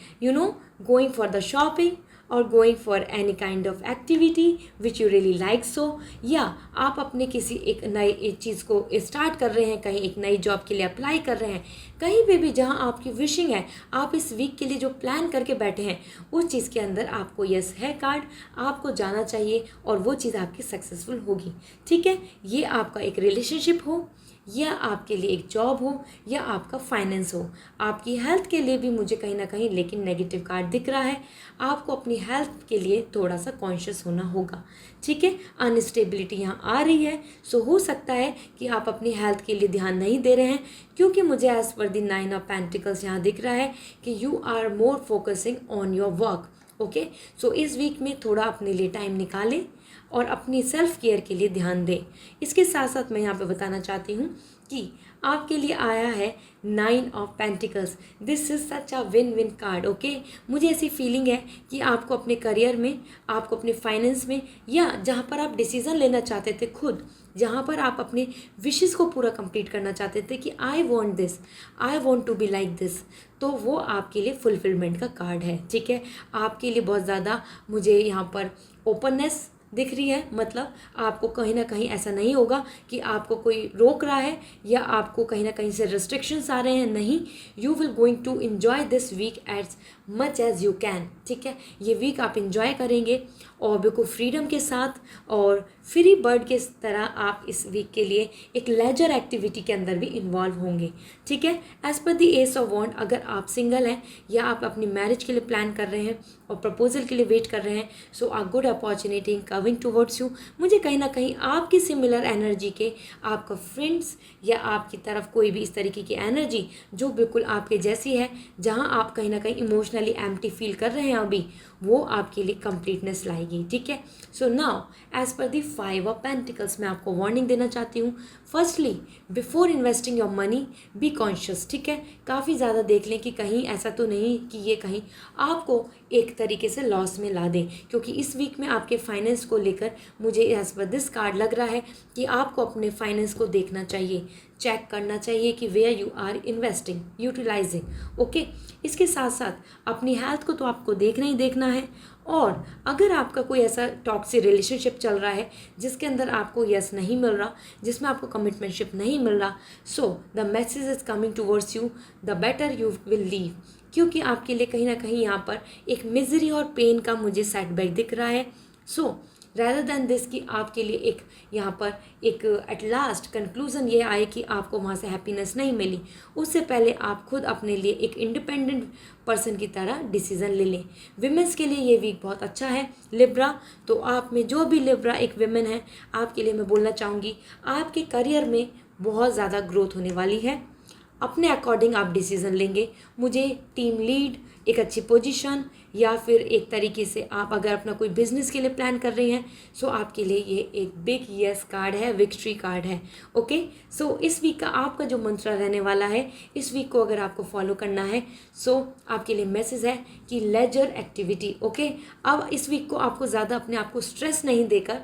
Speaker 1: गोइंग फॉर द शॉपिंग और going for any kind of activity which you really like so, या आप अपने किसी एक नई चीज़ को स्टार्ट कर रहे हैं, कहीं एक नई जॉब के लिए अप्लाई कर रहे हैं, कहीं पे भी जहां आपकी विशिंग है, आप इस वीक के लिए जो प्लान करके बैठे हैं उस चीज़ के अंदर आपको यस है कार्ड, आपको जाना चाहिए और वो चीज़ आपकी सक्सेसफुल होगी। ठीक है, ये आपका एक रिलेशनशिप हो या आपके लिए एक जॉब हो या आपका फाइनेंस हो। आपकी हेल्थ के लिए भी मुझे कहीं ना कहीं लेकिन नेगेटिव कार्ड दिख रहा है। आपको अपनी हेल्थ के लिए थोड़ा सा कॉन्शियस होना होगा, ठीक है। अनस्टेबिलिटी यहाँ आ रही है, सो हो सकता है कि आप अपनी हेल्थ के लिए ध्यान नहीं दे रहे हैं, क्योंकि मुझे as per the 9 of pentacles यहाँ दिख रहा है कि you are more focusing on your work. Okay, so इस वीक में थोड़ा अपने लिए टाइम निकालें और अपनी सेल्फ केयर के लिए ध्यान दें। इसके साथ साथ मैं यहाँ पे बताना चाहती हूँ कि आपके लिए आया है 9 of pentacles. This is such a win win card. Okay, मुझे ऐसी फीलिंग है कि आपको अपने करियर में, आपको अपने फाइनेंस में, या जहाँ पर आप डिसीजन लेना चाहते थे खुद, जहाँ पर आप अपने विशेस को पूरा कंप्लीट करना चाहते थे कि I want this, I want to be like this, तो वो आपके लिए फुलफिलमेंट का कार्ड है, ठीक है। आपके लिए बहुत ज़्यादा मुझे यहाँ पर ओपननेस दिख रही है, मतलब आपको कहीं ना कहीं ऐसा नहीं होगा कि आपको कोई रोक रहा है या आपको कहीं ना कहीं से रिस्ट्रिक्शंस आ रहे हैं, नहीं। You will going to enjoy this week as much as you can, ठीक है। ये वीक आप इन्जॉय करेंगे और बिल्कुल फ्रीडम के साथ और फ्री बर्ड के तरह आप इस वीक के लिए एक लेजर एक्टिविटी के अंदर भी इन्वॉल्व होंगे, ठीक है। As per the S of वॉन्ड, अगर आप सिंगल हैं या आप अपनी मैरिज के लिए प्लान कर रहे हैं और प्रपोजल के लिए वेट कर रहे हैं, so a good opportunity coming towards you. मुझे कहीं ना कहीं आपकी सिमिलर एनर्जी के आपका फ्रेंड्स या आपकी तरफ कोई भी इस तरीके की एनर्जी जो बिल्कुल आपके जैसी है, जहां आप कहीं ना कहीं इमोशनली एम्प्टी फील कर रहे हैं अभी, वो आपके लिए कंप्लीटनेस लाएगी, ठीक है। So now as per the 5 of pentacles मैं आपको वार्निंग देना चाहती हूँ। Firstly, before investing your money be conscious, ठीक है। काफ़ी ज़्यादा देख लें कि कहीं ऐसा तो नहीं कि ये कहीं आपको एक तरीके से लॉस में ला दें, क्योंकि इस वीक में आपके फाइनेंस को लेकर मुझे एज पर दिस कार्ड लग रहा है कि आपको अपने फाइनेंस को देखना चाहिए, चेक करना चाहिए कि where you are investing, utilizing. Okay, इसके साथ साथ अपनी हेल्थ को तो आपको देखना ही देखना है। और अगर आपका कोई ऐसा टॉक्सिक रिलेशनशिप चल रहा है जिसके अंदर आपको यस नहीं मिल रहा, जिसमें आपको कमिटमेंटशिप नहीं मिल रहा, so the message is coming towards you, the better you will leave, क्योंकि आपके लिए कहीं ना कहीं यहाँ पर एक मिजरी और पेन का मुझे सेटबैक दिख रहा है। सो रैदर दैन दिस कि आपके लिए एक यहाँ पर एक एट लास्ट कंक्लूज़न ये आए कि आपको वहाँ से हैप्पीनेस नहीं मिली, उससे पहले आप खुद अपने लिए एक इंडिपेंडेंट पर्सन की तरह डिसीज़न ले लें। विमेंस के लिए ये वीक बहुत अच्छा है। लिब्रा, तो आप में जो भी लिब्रा एक विमेन है, आपके लिए मैं बोलना चाहूँगी आपके करियर में बहुत ज़्यादा ग्रोथ होने वाली है। अपने अकॉर्डिंग आप डिसीज़न लेंगे। मुझे टीम लीड, एक अच्छी पोजीशन, या फिर एक तरीके से आप अगर अपना कोई बिजनेस के लिए प्लान कर रहे हैं, सो आपके लिए ये एक बिग यस कार्ड है, विक्ट्री कार्ड है। ओके, सो इस वीक का आपका जो मंत्र रहने वाला है, इस वीक को अगर आपको फॉलो करना है, सो आपके लिए मैसेज है कि लेजर एक्टिविटी। ओके, अब इस वीक को आपको ज़्यादा अपने आप को स्ट्रेस नहीं देकर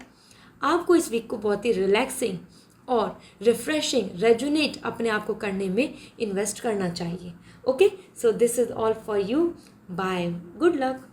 Speaker 1: आपको इस वीक को बहुत ही रिलैक्सिंग और रिफ्रेशिंग, रेजुनेट अपने आप को करने में इन्वेस्ट करना चाहिए। Okay, so this is all for you, bye, good luck.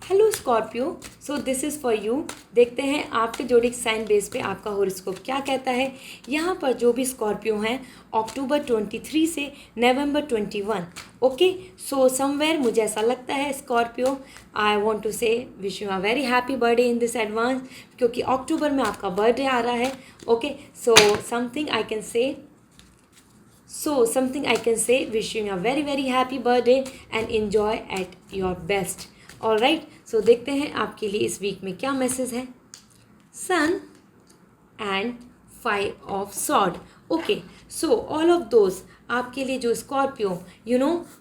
Speaker 1: Hello Scorpio, so this is for you. देखते हैं आपके जोडिक साइन बेस पे आपका हॉरोस्कोप क्या कहता है। यहाँ पर जो भी स्कॉर्पियो हैं अक्टूबर 23 से नवंबर 21, ओके, सो समवेयर मुझे ऐसा लगता है स्कॉर्पियो, आई वांट टू से wish you a very happy birthday in this advance, क्योंकि अक्टूबर में आपका बर्थडे आ रहा है। Okay, so something I can say wish you a very very happy birthday and enjoy at your best. All right, so देखते हैं आपके लिए इस वीक में क्या मैसेज है। Sun and 5 of sword. Okay, so all of those आपके लिए जो स्कॉर्पियो,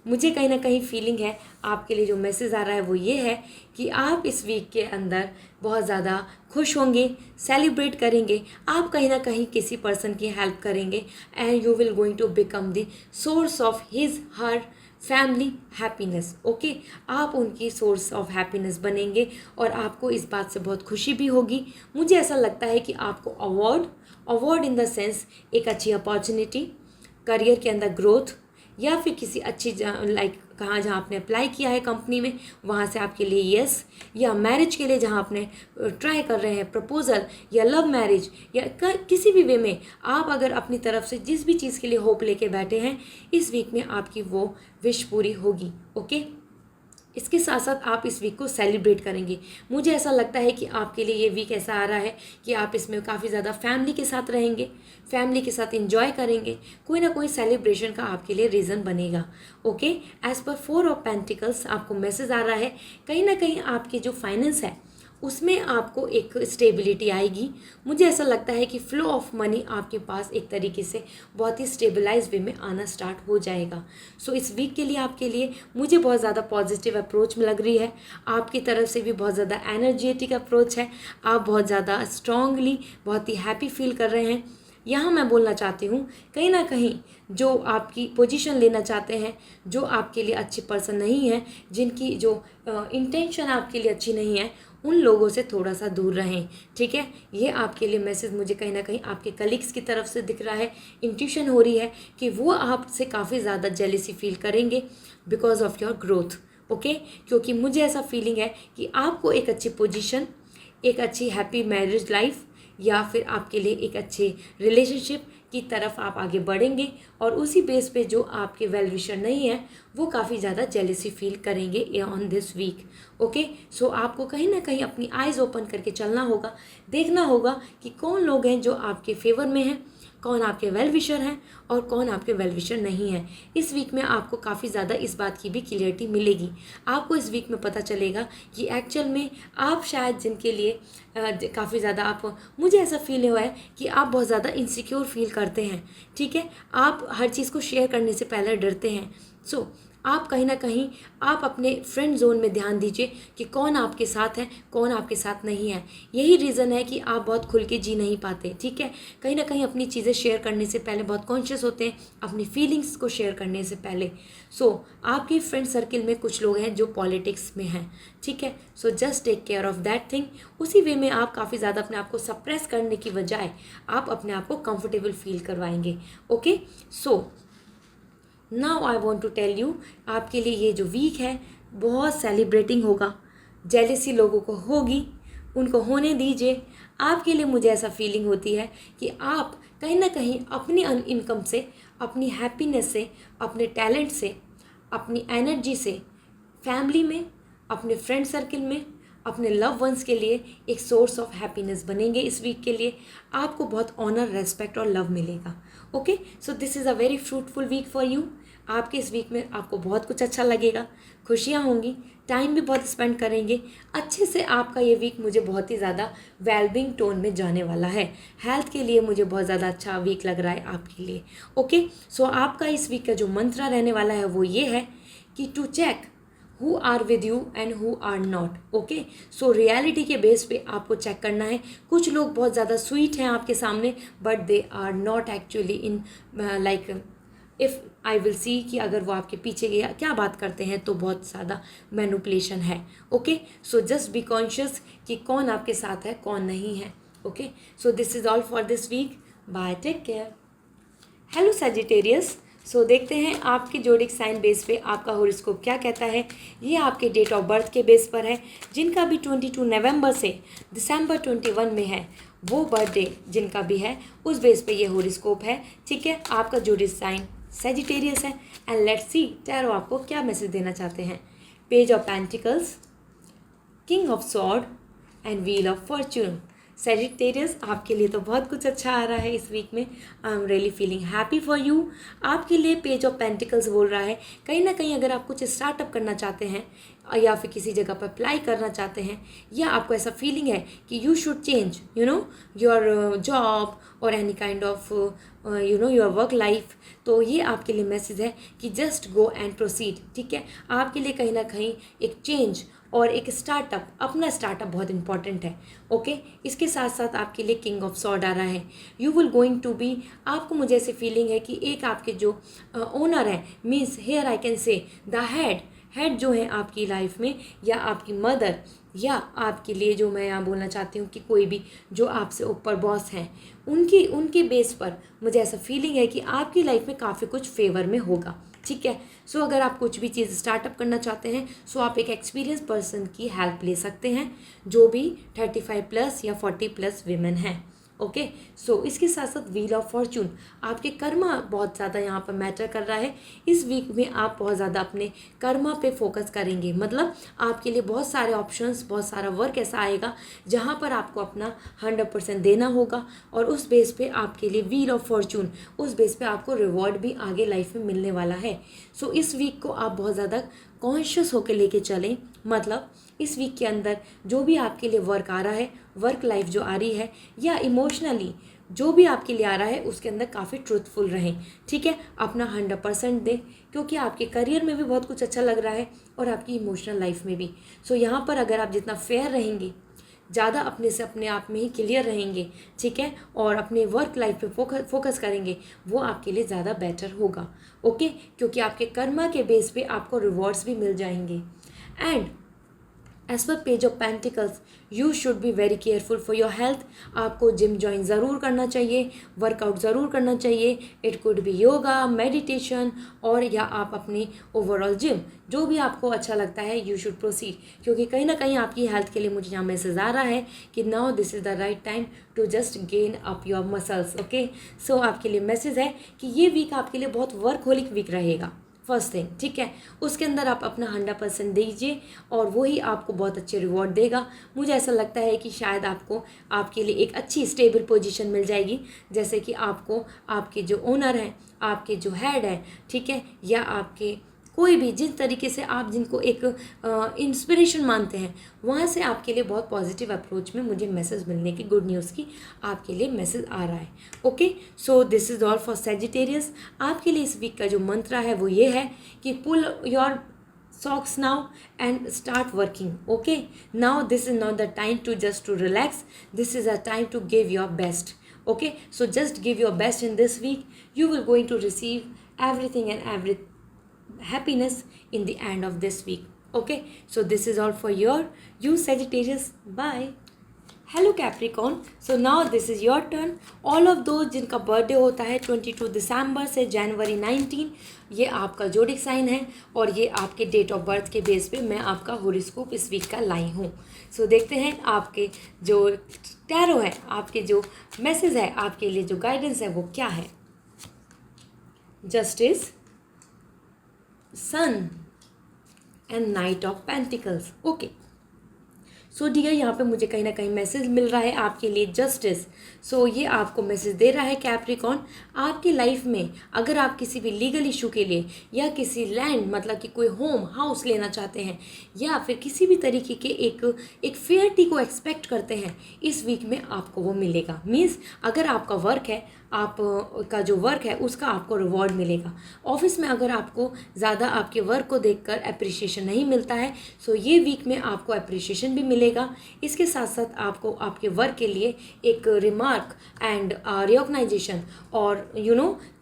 Speaker 1: मुझे कहीं ना कहीं फीलिंग है आपके लिए जो मैसेज आ रहा है वो ये है कि आप इस वीक के अंदर बहुत ज़्यादा खुश होंगे, सेलिब्रेट करेंगे, आप कहीं ना कहीं किसी पर्सन की हेल्प करेंगे and you will going to become the source of his her family happiness. Okay, आप उनकी सोर्स ऑफ हैप्पीनेस बनेंगे और आपको इस बात से बहुत खुशी भी होगी। मुझे ऐसा लगता है कि आपको अवार्ड इन द सेंस एक अच्छी अपॉर्चुनिटी, करियर के अंदर ग्रोथ, या फिर किसी अच्छी कहाँ जहाँ आपने अप्लाई किया है कंपनी में, वहाँ से आपके लिए यस, या मैरिज के लिए जहाँ आपने ट्राई कर रहे हैं प्रपोजल, या लव मैरिज, या किसी भी वे में आप अगर अपनी तरफ से जिस भी चीज़ के लिए होप लेके बैठे हैं, इस वीक में आपकी वो विश पूरी होगी। ओके, इसके साथ साथ आप इस वीक को सेलिब्रेट करेंगे। मुझे ऐसा लगता है कि आपके लिए ये वीक ऐसा आ रहा है कि आप इसमें काफ़ी ज़्यादा फैमिली के साथ रहेंगे, फैमिली के साथ इंजॉय करेंगे, कोई ना कोई सेलिब्रेशन का आपके लिए रीज़न बनेगा। Okay, as per 4 of pentacles आपको मैसेज आ रहा है, कहीं ना कहीं आपके जो फाइनेंस है उसमें आपको एक स्टेबिलिटी आएगी। मुझे ऐसा लगता है कि फ्लो ऑफ मनी आपके पास एक तरीके से बहुत ही स्टेबलाइज वे में आना स्टार्ट हो जाएगा। सो इस वीक के लिए आपके लिए मुझे बहुत ज़्यादा पॉजिटिव अप्रोच लग रही है। आपकी तरफ से भी बहुत ज़्यादा एनर्जेटिक अप्रोच है, आप बहुत ज़्यादा स्ट्रांगली बहुत ही हैप्पी फील कर रहे हैं। यहाँ मैं बोलना चाहती हूँ, कहीं ना कहीं जो आपकी पोजीशन लेना चाहते हैं, जो आपके लिए अच्छे पर्सन नहीं है, जिनकी जो इंटेंशन आपके लिए अच्छी नहीं है, उन लोगों से थोड़ा सा दूर रहें। ठीक है, ये आपके लिए मैसेज मुझे कहीं ना कहीं आपके कलीग्स की तरफ से दिख रहा है। इंट्यूशन हो रही है कि वो आपसे काफ़ी ज़्यादा जेलिसी फील करेंगे because of your growth. Okay, क्योंकि मुझे ऐसा फीलिंग है कि आपको एक अच्छी पोजीशन, एक अच्छी हैप्पी मैरिज लाइफ या फिर आपके लिए एक अच्छे रिलेशनशिप की तरफ आप आगे बढ़ेंगे, और उसी बेस पे जो आपके वेल विशर नहीं है वो काफ़ी ज़्यादा जेलिसी फील करेंगे ऑन दिस वीक। ओके, सो आपको कहीं ना कहीं अपनी आइज़ ओपन करके चलना होगा, देखना होगा कि कौन लोग हैं जो आपके फेवर में हैं, कौन आपके वेल विशर हैं और कौन आपके वेल विशर नहीं है। इस वीक में आपको काफ़ी ज़्यादा इस बात की भी क्लियरिटी मिलेगी। आपको इस वीक में पता चलेगा कि एक्चुअल में आप शायद जिनके लिए काफ़ी ज़्यादा आप, मुझे ऐसा फील हुआ है कि आप बहुत ज़्यादा इनसिक्योर फील करते हैं। ठीक है, आप हर चीज़ को शेयर करने से पहले डरते हैं। सो आप कहीं ना कहीं आप अपने फ्रेंड जोन में ध्यान दीजिए कि कौन आपके साथ है, कौन आपके साथ नहीं है। यही रीज़न है कि आप बहुत खुल के जी नहीं पाते। ठीक है, कहीं ना कहीं अपनी चीज़ें शेयर करने से पहले बहुत कॉन्शियस होते हैं, अपनी फीलिंग्स को शेयर करने से पहले। सो आपके फ्रेंड सर्किल में कुछ लोग हैं जो पॉलिटिक्स में हैं। ठीक है, so just take care of that thing. उसी वे में आप काफ़ी ज़्यादा अपने आप को सप्रेस करने की बजाय आप अपने आप को कंफर्टेबल फील करवाएंगे। Okay, so now I want to tell you, आपके लिए ये जो वीक है बहुत सेलिब्रेटिंग होगा। जेलिसी लोगों को होगी, उनको होने दीजिए। आपके लिए मुझे ऐसा फीलिंग होती है कि आप कहीं ना कहीं अपनी इनकम से, अपनी हैप्पीनेस से, अपने टैलेंट से, अपनी एनर्जी से फैमिली में, अपने फ्रेंड सर्किल में, अपने लव वंस के लिए एक सोर्स ऑफ हैप्पीनेस बनेंगे। इस वीक के लिए आपको बहुत ऑनर, रेस्पेक्ट और लव मिलेगा। Okay, so this is a very fruitful week for you. आपके इस वीक में आपको बहुत कुछ अच्छा लगेगा, खुशियाँ होंगी, टाइम भी बहुत स्पेंड करेंगे अच्छे से। आपका ये वीक मुझे बहुत ही ज़्यादा वेलबींग टोन में जाने वाला है। हेल्थ के लिए मुझे बहुत ज़्यादा अच्छा वीक लग रहा है आपके लिए। ओके, सो आपका इस वीक का जो मंत्र रहने वाला है वो ये है कि to check who are with you and who are not. Okay, so reality के बेस पे आपको चेक करना है। कुछ लोग बहुत ज़्यादा स्वीट हैं आपके सामने, but they are not actually in like, if I will see कि अगर वो आपके पीछे क्या बात करते हैं तो बहुत ज़्यादा मैनिपुलेशन है। Okay, so just be conscious कि कौन आपके साथ है, कौन नहीं है। Okay, so this is all for this week. Bye, take care. Hello Sagittarius, so देखते हैं आपके जोडिक साइन बेस पे आपका हॉरोस्कोप क्या कहता है। ये आपके डेट ऑफ बर्थ के बेस पर है। जिनका भी 22 नवंबर से दिसंबर 21 में है, वो बर्थडे जिनका भी है उस बेस पे ये हॉरोस्कोप है। ठीक है, आपका जोडिक साइन सजिटेरियस है। एंड लेट्स सी टैरो आपको क्या मैसेज देना चाहते हैं। Page of pentacles, king of sword and wheel of Fortune. Sagittarius, आपके लिए तो बहुत कुछ अच्छा आ रहा है इस वीक में। I am really feeling happy for you. आपके लिए पेज ऑफ पेंटिकल्स बोल रहा है कहीं ना कहीं अगर आप कुछ स्टार्टअप करना चाहते हैं या फिर किसी जगह पर अप्लाई करना चाहते हैं, या आपको ऐसा फीलिंग है कि you should change your job और any kind of your work life, तो ये आपके लिए मैसेज है कि जस्ट गो एंड प्रोसीड। ठीक है, आपके लिए कहीं ना कहीं एक चेंज और एक स्टार्टअप, अपना स्टार्टअप बहुत इंपॉर्टेंट है। ओके, इसके साथ साथ आपके लिए किंग ऑफ सॉर्ड आ रहा है। You will going to be, आपको मुझे ऐसे फीलिंग है कि एक आपके जो ओनर है, means here I can say the head जो है आपकी लाइफ में, या आपकी मदर, या आपके लिए जो मैं यहाँ बोलना चाहती हूँ कि कोई भी जो आपसे ऊपर बॉस हैं, उनकी बेस पर मुझे ऐसा फीलिंग है कि आपकी लाइफ में काफ़ी कुछ फेवर में होगा। ठीक है, सो अगर आप कुछ भी चीज़ स्टार्टअप करना चाहते हैं, सो आप एक एक्सपीरियंस पर्सन की हेल्प ले सकते हैं, जो भी 35+ या 40+ वीमेन हैं। ओके। सो इसके साथ साथ व्हील ऑफ फॉर्चून, आपके कर्मा बहुत ज़्यादा यहाँ पर मैटर कर रहा है। इस वीक में आप बहुत ज़्यादा अपने कर्मा पे फोकस करेंगे, मतलब आपके लिए बहुत सारे ऑप्शंस, बहुत सारा वर्क ऐसा आएगा जहाँ पर आपको अपना 100% देना होगा, और उस बेस पे आपके लिए व्हील ऑफ फॉर्चून, उस बेस पे आपको रिवॉर्ड भी आगे लाइफ में मिलने वाला है। सो इस वीक को आप बहुत ज़्यादा कॉन्शियस होकर लेके चलें, मतलब इस वीक के अंदर जो भी आपके लिए वर्क आ रहा है, वर्क लाइफ जो आ रही है, या इमोशनली जो भी आपके लिए आ रहा है, उसके अंदर काफ़ी ट्रूथफुल रहें, ठीक है। अपना 100% दें, क्योंकि आपके करियर में भी बहुत कुछ अच्छा लग रहा है और आपकी इमोशनल लाइफ में भी। सो यहाँ पर अगर आप जितना फेयर रहेंगे, ज़्यादा अपने से अपने आप में ही क्लियर रहेंगे, ठीक है, और अपने वर्क लाइफ पे फोकस करेंगे, वो आपके लिए ज़्यादा बेटर होगा, ओके। क्योंकि आपके कर्मा के बेस पे आपको रिवॉर्ड्स भी मिल जाएंगे। And as per page of pentacles, you should be very careful for your health. आपको जिम ज्वाइन ज़रूर करना चाहिए, वर्कआउट ज़रूर करना चाहिए। It could be yoga, meditation, और या आप अपनी ओवरऑल जिम, जो भी आपको अच्छा लगता है, यू शुड प्रोसीड। क्योंकि कहीं ना कहीं आपकी हेल्थ के लिए मुझे यहाँ मैसेज आ रहा है कि now this is the right time to just gain up your muscles, okay. So आपके लिए मैसेज है कि ये वीक आपके लिए बहुत वर्कहोलिक वीक रहेगा, फर्स्ट थिंग, ठीक है। उसके अंदर आप अपना 100% दीजिए और वही आपको बहुत अच्छे रिवॉर्ड देगा। मुझे ऐसा लगता है कि शायद आपको आपके लिए एक अच्छी स्टेबल पोजीशन मिल जाएगी, जैसे कि आपको आपके जो ओनर हैं, आपके जो हेड हैं, ठीक है, या आपके कोई भी जिस तरीके से आप जिनको एक इंस्पिरेशन मानते हैं, वहाँ से आपके लिए बहुत पॉजिटिव अप्रोच में मुझे मैसेज मिलने की, गुड न्यूज़ की आपके लिए मैसेज आ रहा है, okay. So this is all for Sagittarius. आपके लिए इस वीक का जो मंत्र है वो ये है कि pull your socks now and start working, okay। now this is not the time to just to relax, this is a time to give your best, okay। so just give your best in this week, you will going to receive everything and every happiness in the end of this week, okay। so this is all for your you Sagittarius, bye। Hello Capricorn, so now this is your turn. All of those जिनका birthday होता है 22 दिसंबर से जनवरी 19, ये आपका जोडिक sign है और ये आपके डेट ऑफ बर्थ के बेस पे मैं आपका हॉरोस्कोप इस वीक का लाई हूँ। सो देखते हैं आपके जो टैरो है, आपके जो मैसेज है, आपके लिए जो गाइडेंस है वो क्या है। Justice, sun and knight of pentacles, okay. So dear, यहाँ पे मुझे कहीं ना कहीं मैसेज मिल रहा है आपके लिए जस्टिस। सो ये आपको मैसेज दे रहा है कैप्रिकॉन, आपकी लाइफ में अगर आप किसी भी लीगल इशू के लिए या किसी लैंड, मतलब कि कोई होम हाउस लेना चाहते हैं, या फिर किसी भी तरीके के एक फेयरिटी को एक्सपेक्ट करते हैं, इस वीक में आपको वो मिलेगा। मीन्स अगर आपका वर्क है, आप का जो वर्क है उसका आपको रिवॉर्ड मिलेगा। ऑफिस में अगर आपको ज़्यादा आपके वर्क को देखकर अप्रिशिएशन नहीं मिलता है, सो ये वीक में आपको अप्रिशिएशन भी मिलेगा। इसके साथ साथ आपको आपके वर्क के लिए एक रिमार्क एंड रिकॉग्नाइजेशन और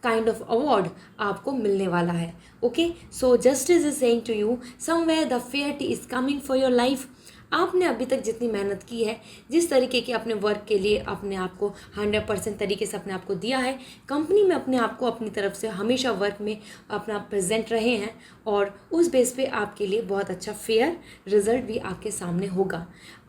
Speaker 1: काइंड ऑफ अवार्ड आपको मिलने वाला है, okay. So justice is saying to you somewhere the fairity is coming for your life. आपने अभी तक जितनी मेहनत की है, जिस तरीके के अपने वर्क के लिए अपने आप को 100% तरीके से अपने आप को दिया है, कंपनी में अपने आप को अपनी तरफ से हमेशा वर्क में अपना प्रेजेंट रहे हैं, और उस बेस पे आपके लिए बहुत अच्छा फेयर रिजल्ट भी आपके सामने होगा।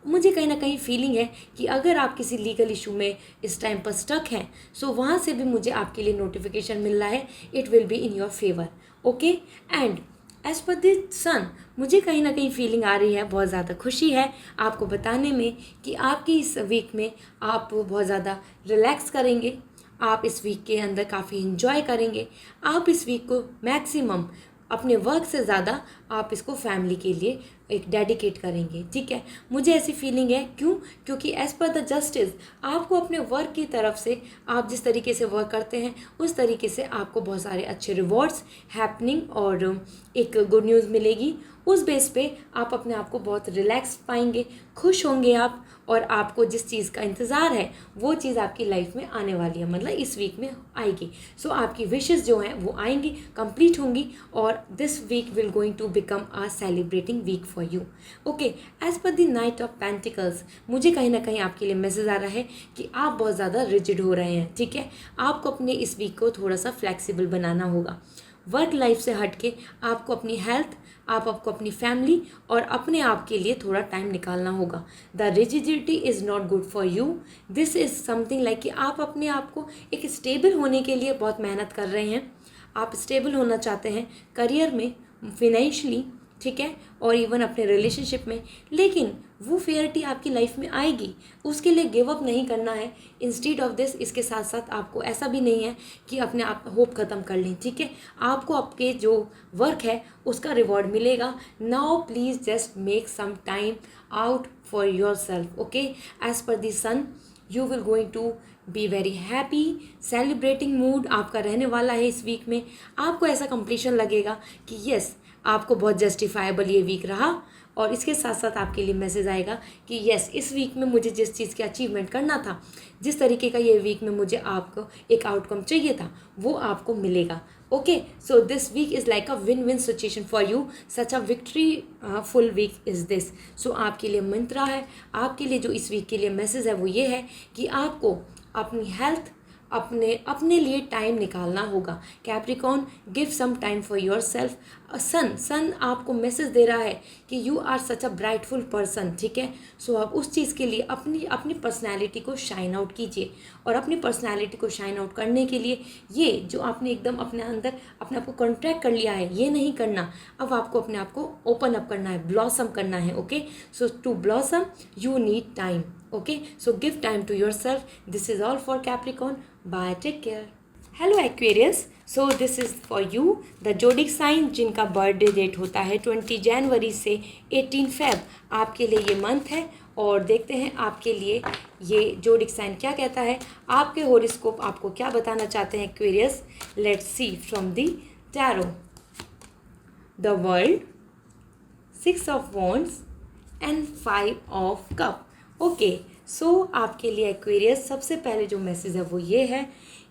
Speaker 1: मुझे कहीं ना कहीं फीलिंग है कि अगर आप किसी लीगल इशू में इस टाइम पर स्टक हैं, सो वहाँ से भी मुझे आपके लिए नोटिफिकेशन मिल रहा है, it will be in your favour, okay. And as per this sun, मुझे कहीं ना कहीं फीलिंग आ रही है, बहुत ज़्यादा खुशी है आपको बताने में कि आपकी इस वीक में आप बहुत ज़्यादा रिलैक्स करेंगे, आप इस वीक के अंदर काफ़ी इन्जॉय करेंगे। आप इस वीक को मैक्सिमम अपने वर्क से ज़्यादा आप इसको फैमिली के लिए एक डेडिकेट करेंगे, ठीक है। मुझे ऐसी फीलिंग है, क्योंकि एज़ पर द जस्टिस आपको अपने वर्क की तरफ से, आप जिस तरीके से वर्क करते हैं उस तरीके से आपको बहुत सारे अच्छे रिवॉर्ड्स हैपनिंग और एक गुड न्यूज़ मिलेगी। उस बेस पे आप अपने आप को बहुत रिलैक्स पाएंगे, खुश होंगे आप, और आपको जिस चीज़ का इंतज़ार है वो चीज़ आपकी लाइफ में आने वाली है, मतलब इस वीक में आएगी। सो आपकी विशेज़ जो हैं वो आएंगी, कंप्लीट होंगी, और this week will going to become a celebrating week for you, okay. As per the knight of pentacles, मुझे कहीं ना कहीं आपके लिए मैसेज आ रहा है कि आप बहुत ज़्यादा रिजिड हो रहे हैं, ठीक है। आपको अपने इस वीक को थोड़ा सा फ्लेक्सिबल बनाना होगा। वर्क लाइफ से हट के आपको अपनी हेल्थ, आपको अपनी फैमिली और अपने आप के लिए थोड़ा टाइम निकालना होगा। The rigidity is not good for you. This is something like कि आप अपने आप को एक स्टेबल होने के लिए बहुत मेहनत कर रहे हैं, आप स्टेबल होना चाहते हैं करियर में, फिनेंशियली, ठीक है, और इवन अपने रिलेशनशिप में, लेकिन वो फेयरिटी आपकी लाइफ में आएगी, उसके लिए गिव अप नहीं करना है। इंस्टीड ऑफ दिस, इसके साथ साथ आपको ऐसा भी नहीं है कि अपने आप होप ख़त्म कर लें, ठीक है। आपको आपके जो वर्क है उसका रिवॉर्ड मिलेगा। Now please just make some time out for yourself, okay. As per the sun you will going to be very happy, celebrating mood आपका रहने वाला है इस वीक में। आपको ऐसा कंप्लीशन लगेगा कि यस, आपको बहुत जस्टिफाइबल ये वीक रहा, और इसके साथ साथ आपके लिए मैसेज आएगा कि यस, इस वीक में मुझे जिस चीज़ की अचीवमेंट करना था, जिस तरीके का ये वीक में मुझे आपको एक आउटकम चाहिए था, वो आपको मिलेगा, okay. So this week is like a win win situation for you, such a victory full week is this. So आपके लिए मंत्रा है, आपके लिए जो इस वीक के लिए मैसेज है वो ये है कि आपको अपनी हेल्थ, अपने लिए टाइम निकालना होगा। Capricorn, give some time for yourself. Sun आपको मैसेज दे रहा है कि you are such a brightful person, ठीक है। सो आप उस चीज़ के लिए अपनी पर्सनैलिटी को शाइन आउट कीजिए, और अपनी पर्सनैलिटी को शाइन आउट करने के लिए ये जो आपने एकदम अपने अंदर अपने आप को कॉन्ट्रैक्ट कर लिया है, ये नहीं करना। अब आपको अपने आप को ओपन अप करना है, ब्लॉसम करना है, okay. So to blossom you need time, okay, so give time to yourself. This is all for Capricorn. Bye, take care. Hello Aquarius, so this is for you, the zodiac sign जिनका birthday date होता है 20 जनवरी से 18 Feb, आपके लिए ये month है। और देखते हैं आपके लिए ये zodiac साइन क्या कहता है, आपके हॉरोस्कोप आपको क्या बताना चाहते हैं Aquarius. Let's see from the tarot. The world, 6 of wands and 5 of cup, okay. So आपके लिए एक्वेरियस सबसे पहले जो मैसेज है वो ये है,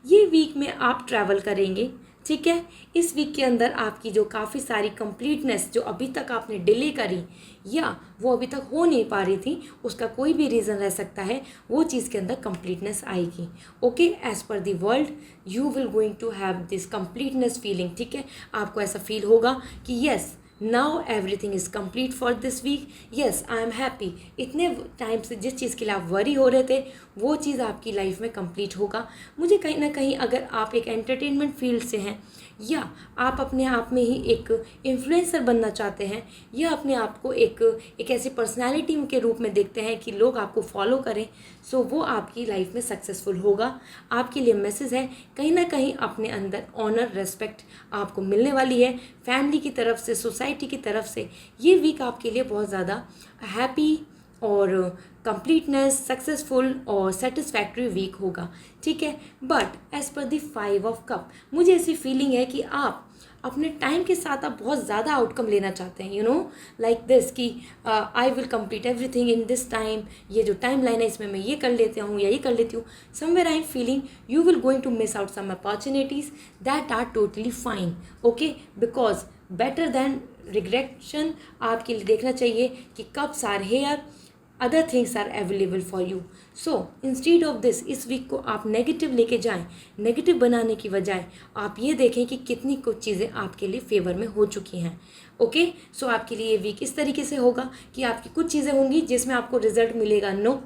Speaker 1: ये वीक में आप ट्रैवल करेंगे, ठीक है। इस वीक के अंदर आपकी जो काफ़ी सारी कंप्लीटनेस जो अभी तक आपने डिले करी या वो अभी तक हो नहीं पा रही थी, उसका कोई भी रीज़न रह सकता है, वो चीज़ के अंदर कंप्लीटनेस आएगी, okay. As per the world you will going to have this completeness feeling, ठीक है। आपको ऐसा फील होगा कि yes, now everything is complete for this week, yes I am happy. इतने टाइम से जिस चीज़ के लिए आप वरी हो रहे थे, वो चीज़ आपकी लाइफ में कंप्लीट होगा। मुझे कहीं ना कहीं, अगर आप एक एंटरटेनमेंट फील्ड से हैं, या आप अपने आप में ही एक इन्फ्लुएंसर बनना चाहते हैं, या अपने आप को एक ऐसी पर्सनालिटी के रूप में देखते हैं कि लोग आपको फॉलो करें, सो वो आपकी लाइफ में सक्सेसफुल होगा। आपके लिए मैसेज है, कहीं ना कहीं अपने अंदर ऑनर, रेस्पेक्ट आपको मिलने वाली है, फैमिली की तरफ से, सोसाइटी की तरफ से। ये वीक आपके लिए बहुत ज़्यादा हैप्पी और कंप्लीटनेस, सक्सेसफुल और सेटिस्फैक्ट्री वीक होगा, ठीक है। But as per the 5 of cup, मुझे ऐसी फीलिंग है कि आप अपने टाइम के साथ आप बहुत ज़्यादा आउटकम लेना चाहते हैं, यू नो, लाइक दिस कि I will complete everything in this time, ये जो टाइम लाइन है इसमें मैं ये कर लेता हूँ या ये कर लेती हूँ। Somewhere I am feeling you will going to miss out some opportunities that are totally fine, okay, because better than regression आपके लिए देखना चाहिए कि cups are here, other things are available for you. So instead of this, इस week को आप negative लेके जाएं, नेगेटिव बनाने की बजाय आप ये देखें कि कितनी कुछ चीज़ें आपके लिए फेवर में हो चुकी हैं, ओके। सो आपके लिए ये वीक इस तरीके से होगा कि आपकी कुछ चीज़ें होंगी जिसमें आपको रिजल्ट मिलेगा नो,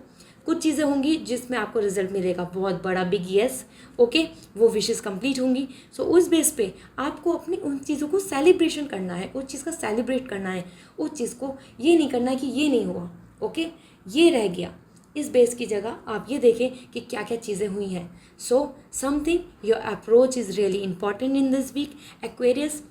Speaker 1: कुछ चीज़ें होंगी जिसमें आपको रिजल्ट मिलेगा बहुत बड़ा बिग येस, ओके, वो विशेस कंप्लीट होंगी। सो उस बेस पे आपको अपनी उन चीज़ों को सेलिब्रेशन करना है, उस चीज़ का सेलिब्रेट करना है, उस चीज़ को ये नहीं करना है कि ये नहीं हुआ, ओके, ये रह गया। इस बेस की जगह आप ये देखें कि क्या क्या चीज़ें हुई हैं। So something your approach is really important in this week Aquarius.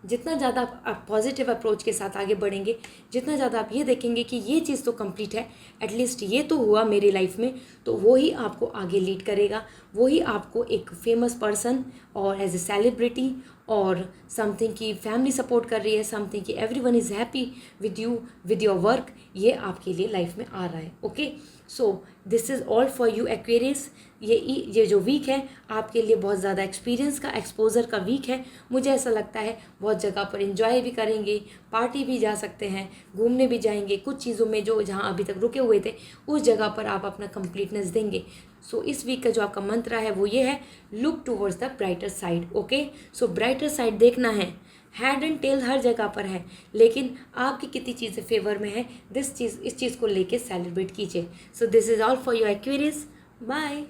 Speaker 1: जितना ज़्यादा आप पॉजिटिव अप्रोच के साथ आगे बढ़ेंगे, जितना ज़्यादा आप ये देखेंगे कि ये चीज़ तो कंप्लीट है, एटलीस्ट ये तो हुआ मेरी लाइफ में, तो वो ही आपको आगे लीड करेगा, वो ही आपको एक फेमस पर्सन और एज ए सेलिब्रिटी और समथिंग की फैमिली सपोर्ट कर रही है, समथिंग की everyone is happy with you, with your work, ये आपके लिए लाइफ में आ रहा है, okay. So this is all for you Aquarius. ये जो वीक है आपके लिए बहुत ज़्यादा एक्सपीरियंस का, एक्सपोजर का वीक है। मुझे ऐसा लगता है बहुत जगह पर एंजॉय भी करेंगे, पार्टी भी जा सकते हैं, घूमने भी जाएंगे, कुछ चीज़ों में जो जहाँ अभी तक रुके हुए थे उस जगह पर आप अपना कंप्लीटनेस देंगे। सो इस वीक का जो आपका मंत्र है वो ये है, look towards the brighter side, okay. So brighter side देखना है, हेड एंड टेल हर जगह पर है, लेकिन आपकी कितनी चीज़ें फेवर में है, इस चीज़ को लेके सेलिब्रेट कीजिए। So this is all for your Aquarius. Bye.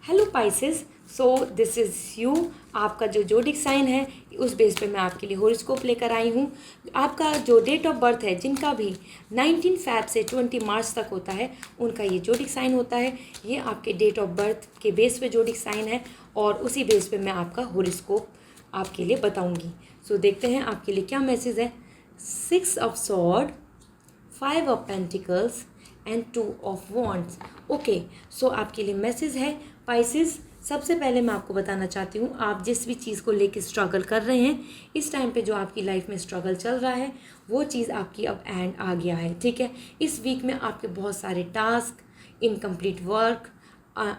Speaker 1: Hello Pisces, so this is you. आपका जो जोडिक साइन है उस बेस पे मैं आपके लिए हॉरोस्कोप लेकर आई हूँ। आपका जो डेट ऑफ बर्थ है, जिनका भी 19 फ़ैब से 20 मार्च तक होता है, उनका ये जोडिक साइन होता है। ये आपके डेट ऑफ बर्थ के बेस पे जोडिक साइन है और उसी बेस पे मैं आपका हॉरोस्कोप आपके लिए बताऊँगी। सो देखते हैं आपके लिए क्या मैसेज है। 6 of sword, 5 of pentacles and 2 of wands. Okay, so आपके लिए मैसेज है पाइसेस। सबसे पहले मैं आपको बताना चाहती हूँ, आप जिस भी चीज़ को लेके स्ट्रगल कर रहे हैं, इस टाइम पे जो आपकी लाइफ में स्ट्रगल चल रहा है, वो चीज़ आपकी अब एंड आ गया है। ठीक है, इस वीक में आपके बहुत सारे टास्क, इनकम्प्लीट वर्क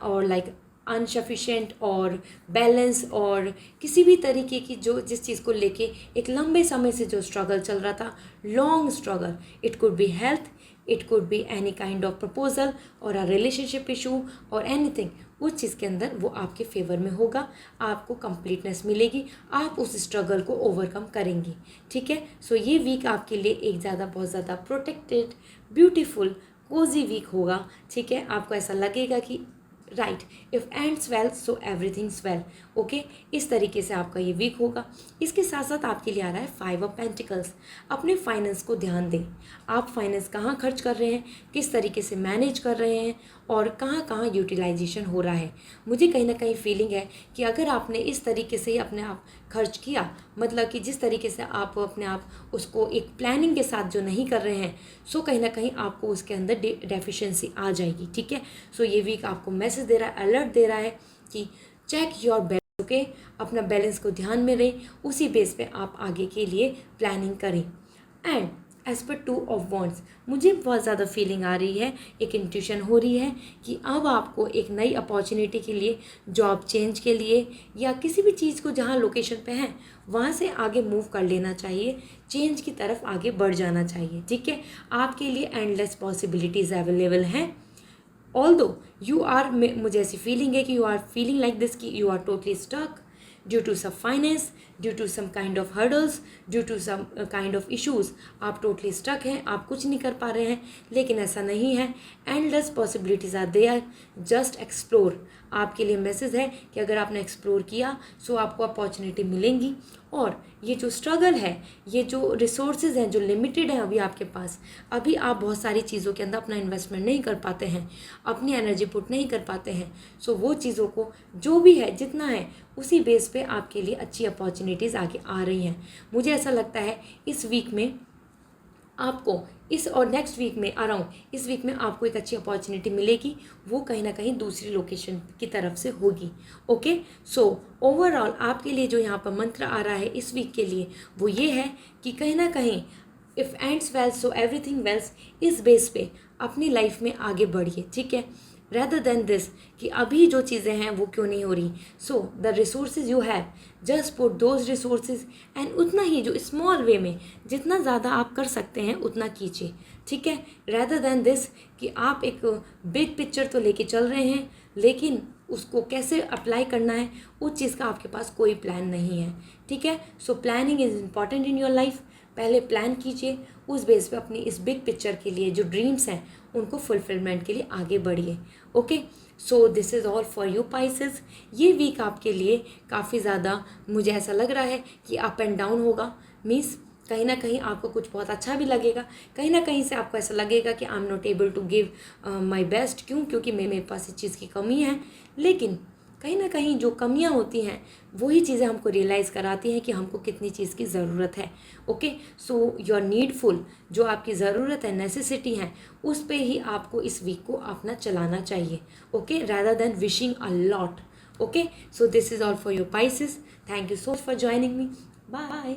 Speaker 1: और लाइक अनसफिशेंट और बैलेंस और किसी भी तरीके की जो जिस चीज़ को लेके एक लंबे समय से जो स्ट्रगल चल रहा था, long struggle, it could be health, it could be any kind of proposal और अ रिलेशनशिप इशू और एनीथिंग, उस चीज़ के अंदर वो आपके फेवर में होगा। आपको कंप्लीटनेस मिलेगी, आप उस स्ट्रगल को ओवरकम करेंगी। ठीक है, सो ये वीक आपके लिए एक बहुत ज़्यादा प्रोटेक्टेड, ब्यूटीफुल, कोजी वीक होगा। ठीक है, आपको ऐसा लगेगा कि right, if ends well so everything's well. Okay, इस तरीके से आपका ये वीक होगा। इसके साथ साथ आपके लिए आ रहा है 5 ऑफ पेंटिकल्स। अपने फाइनेंस को ध्यान दें, आप फाइनेंस कहाँ खर्च कर रहे हैं, किस तरीके से मैनेज कर रहे हैं और कहाँ कहाँ यूटिलाइजेशन हो रहा है। मुझे कहीं ना कहीं फीलिंग है कि अगर आपने इस तरीके से ही अपने आप खर्च किया, मतलब कि जिस तरीके से आप अपने आप उसको एक प्लानिंग के साथ जो नहीं कर रहे हैं, सो कहीं ना कहीं आपको उसके अंदर डेफिशिएंसी आ जाएगी। ठीक है, सो ये वीक आपको मैसेज दे रहा है, अलर्ट दे रहा है कि चेक योर बैलेंस। ओके, अपना बैलेंस को ध्यान में रखें, उसी बेस पे आप आगे के लिए प्लानिंग करें। एंड एज पर 2 ऑफ वॉन्ड्स, मुझे बहुत ज़्यादा फीलिंग आ रही है, एक इंट्यूशन हो रही है कि अब आपको एक नई अपॉर्चुनिटी के लिए, जॉब चेंज के लिए या किसी भी चीज़ को जहाँ लोकेशन पे है वहाँ से आगे मूव कर लेना चाहिए, चेंज की तरफ आगे बढ़ जाना चाहिए। ठीक है, आपके लिए एंडलेस पॉसिबिलिटीज़ अवेलेबल हैं। ऑल्दो यू आर, मुझे ऐसी फीलिंग है कि you are feeling like this कि you are totally stuck due to some finance, due to some kind of hurdles, due to some kind of issues. आप totally stuck हैं, आप कुछ नहीं कर पा रहे हैं, लेकिन ऐसा नहीं है। Endless possibilities are there, just explore. आपके लिए मैसेज है कि अगर आपने एक्सप्लोर किया सो आपको अपॉर्चुनिटी मिलेंगी। और ये जो स्ट्रगल है, ये जो रिसोर्सेज हैं जो लिमिटेड हैं अभी आपके पास, अभी आप बहुत सारी चीज़ों के अंदर अपना इन्वेस्टमेंट नहीं कर पाते हैं, अपनी एनर्जी पुट नहीं कर पाते हैं। सो वो चीज़ों को जो भी है, जितना है, उसी बेस पे आपके लिए अच्छी अपॉर्चुनिटीज़ आगे आ रही हैं। मुझे ऐसा लगता है इस वीक में आपको, इस और नेक्स्ट वीक में आ रहा हूँ, इस वीक में आपको एक अच्छी अपॉर्चुनिटी मिलेगी, वो कहीं ना कहीं दूसरी लोकेशन की तरफ से होगी। ओके, सो ओवरऑल आपके लिए जो यहाँ पर मंत्र आ रहा है इस वीक के लिए, वो ये है कि कहीं ना कहीं if ends well so everything wells, इस बेस पे अपनी लाइफ में आगे बढ़िए। ठीक है, rather than this कि अभी जो चीज़ें हैं वो क्यों नहीं हो रही। So the resources you have, just put those resources and उतना ही, जो स्मॉल वे में जितना ज़्यादा आप कर सकते हैं उतना कीजिए। ठीक है, rather than this कि आप एक बिग पिक्चर तो लेके चल रहे हैं, लेकिन उसको कैसे अप्लाई करना है उस चीज़ का आपके पास कोई प्लान नहीं है। ठीक है, so planning is important in your life. पहले प्लान कीजिए, उस बेस पे अपनी इस बिग पिक्चर के लिए जो ड्रीम्स हैं उनको फुलफिलमेंट के लिए आगे बढ़िए। Okay, so this is all for you Pisces. ये वीक आपके लिए काफ़ी ज़्यादा, मुझे ऐसा लग रहा है कि अप एंड डाउन होगा। मीन्स कहीं ना कहीं आपको कुछ बहुत अच्छा भी लगेगा, कहीं ना कहीं से आपको ऐसा लगेगा कि I am not able to give my best. क्योंकि मेरे पास इस चीज़ की कमी है। लेकिन कहीं ना कहीं जो कमियां होती हैं वही चीज़ें हमको रियलाइज़ कराती हैं कि हमको कितनी चीज़ की ज़रूरत है। ओके, सो योर नीडफुल, जो आपकी ज़रूरत है, नेसेसिटी है, उस पे ही आपको इस वीक को अपना चलाना चाहिए। Okay, rather than wishing a lot. Okay, so this is all for your Pisces. Thank you so much for joining me. Bye.